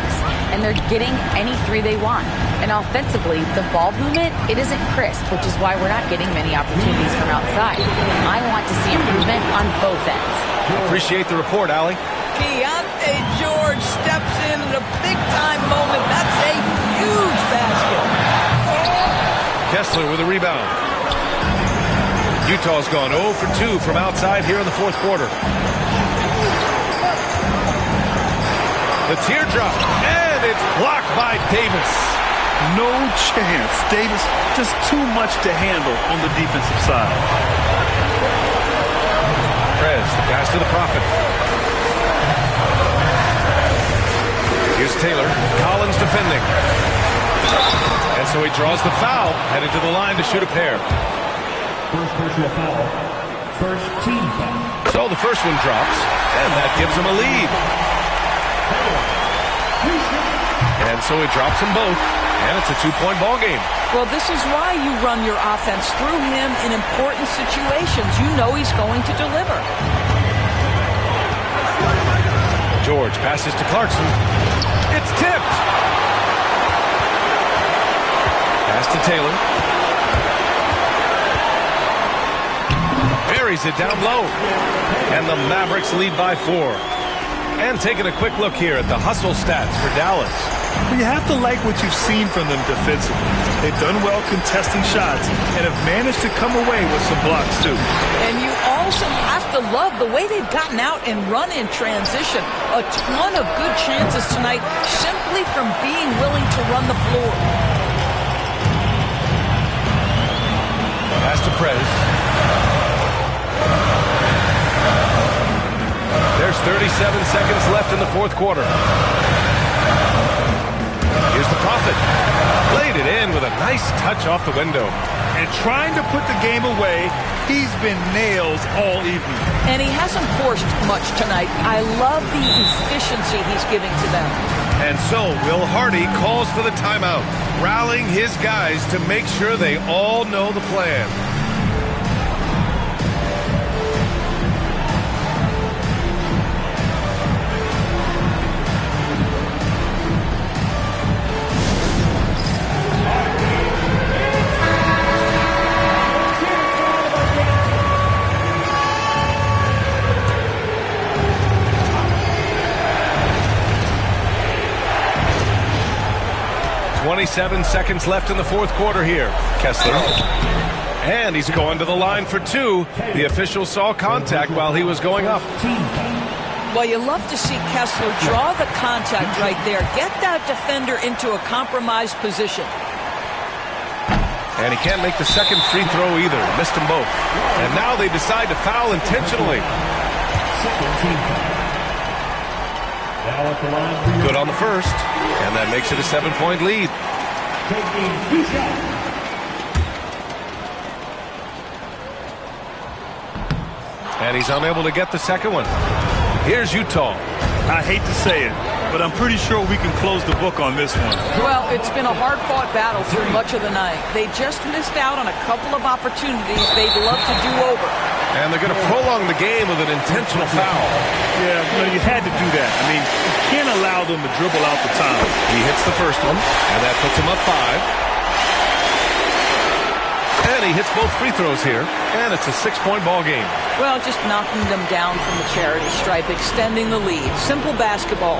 and they're getting any three they want. And offensively, the ball movement, it isn't crisp, which is why we're not getting many opportunities from outside. I want to see improvement on both ends. Appreciate the report, Allie. Keontae George steps in at a big-time moment. That's a huge basket. Kessler with a rebound. Utah's gone 0 for 2 from outside here in the fourth quarter. The teardrop, and it's blocked by Davis. No chance. Davis, just too much to handle on the defensive side. Prez, the pass to the Prophet. Here's Taylor. Collins defending. And so he draws the foul, headed to the line to shoot a pair. First personal foul. First team foul. So the first one drops, and that gives him a lead. And so he drops them both, and it's a 2-point ball game. Well, this is why you run your offense through him in important situations. You know he's going to deliver. George passes to Clarkson. It's tipped. Pass to Taylor. Buries it down low. And the Mavericks lead by 4. And taking a quick look here at the hustle stats for Dallas. Well, you have to like what you've seen from them defensively. They've done well contesting shots and have managed to come away with some blocks, too. And you also have to love the way they've gotten out and run in transition. A ton of good chances tonight simply from being willing to run the floor. Pass to Prez. There's 37 seconds left in the fourth quarter. Here's the Prophet. Played it in with a nice touch off the window. And trying to put the game away, he's been nails all evening. And he hasn't forced much tonight. I love the efficiency he's giving to them. And so Will Hardy calls for the timeout, rallying his guys to make sure they all know the plan. Seven seconds left in the fourth quarter here. Kessler. And he's going to the line for 2. The official saw contact while he was going up. Well, you love to see Kessler draw the contact right there. Get that defender into a compromised position. And he can't make the second free throw either. Missed them both. And now they decide to foul intentionally. Good on the first. And that makes it a 7-point lead. And he's unable to get the second one. Here's Utah. I hate to say it, but I'm pretty sure we can close the book on this one. Well, it's been a hard-fought battle through much of the night. They just missed out on a couple of opportunities they'd love to do over. And they're going to prolong the game with an intentional foul. Yeah, you had to do that. I mean, you can't allow them to dribble out the time. He hits the first one, and that puts him up 5. And he hits both free throws here, and it's a 6-point ball game. Well, just knocking them down from the charity stripe, extending the lead. Simple basketball.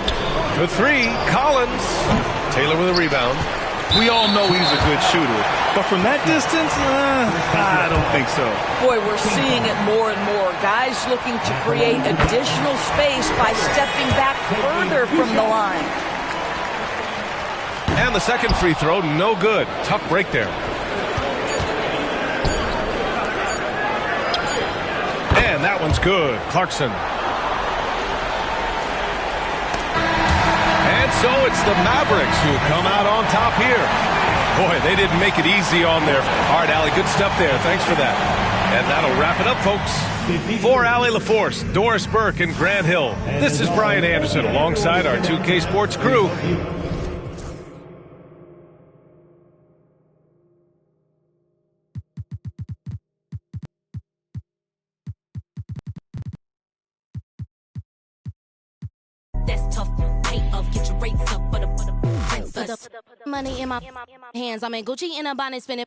For 3, Collins. Taylor with a rebound. We all know he's a good shooter, but from that distance, I don't think so. Boy, we're seeing it more and more. Guys looking to create additional space by stepping back further from the line. And the second free throw, no good. Tough break there. And that one's good. Clarkson. And so it's the Mavericks who come out on top here. Boy, they didn't make it easy on there. All right, Allie, good stuff there. Thanks for that. And that'll wrap it up, folks. For Allie LaForce, Doris Burke, and Grant Hill, this is Brian Anderson alongside our 2K Sports crew. That's tough. Pay up, get your rates up, but money in my hands. I'm in Gucci in a bonnet spinning.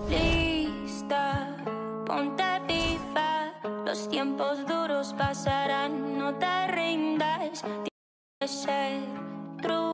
Lista, ponte viva. Los tiempos duros pasarán, no te rindas. Tienes que ser true.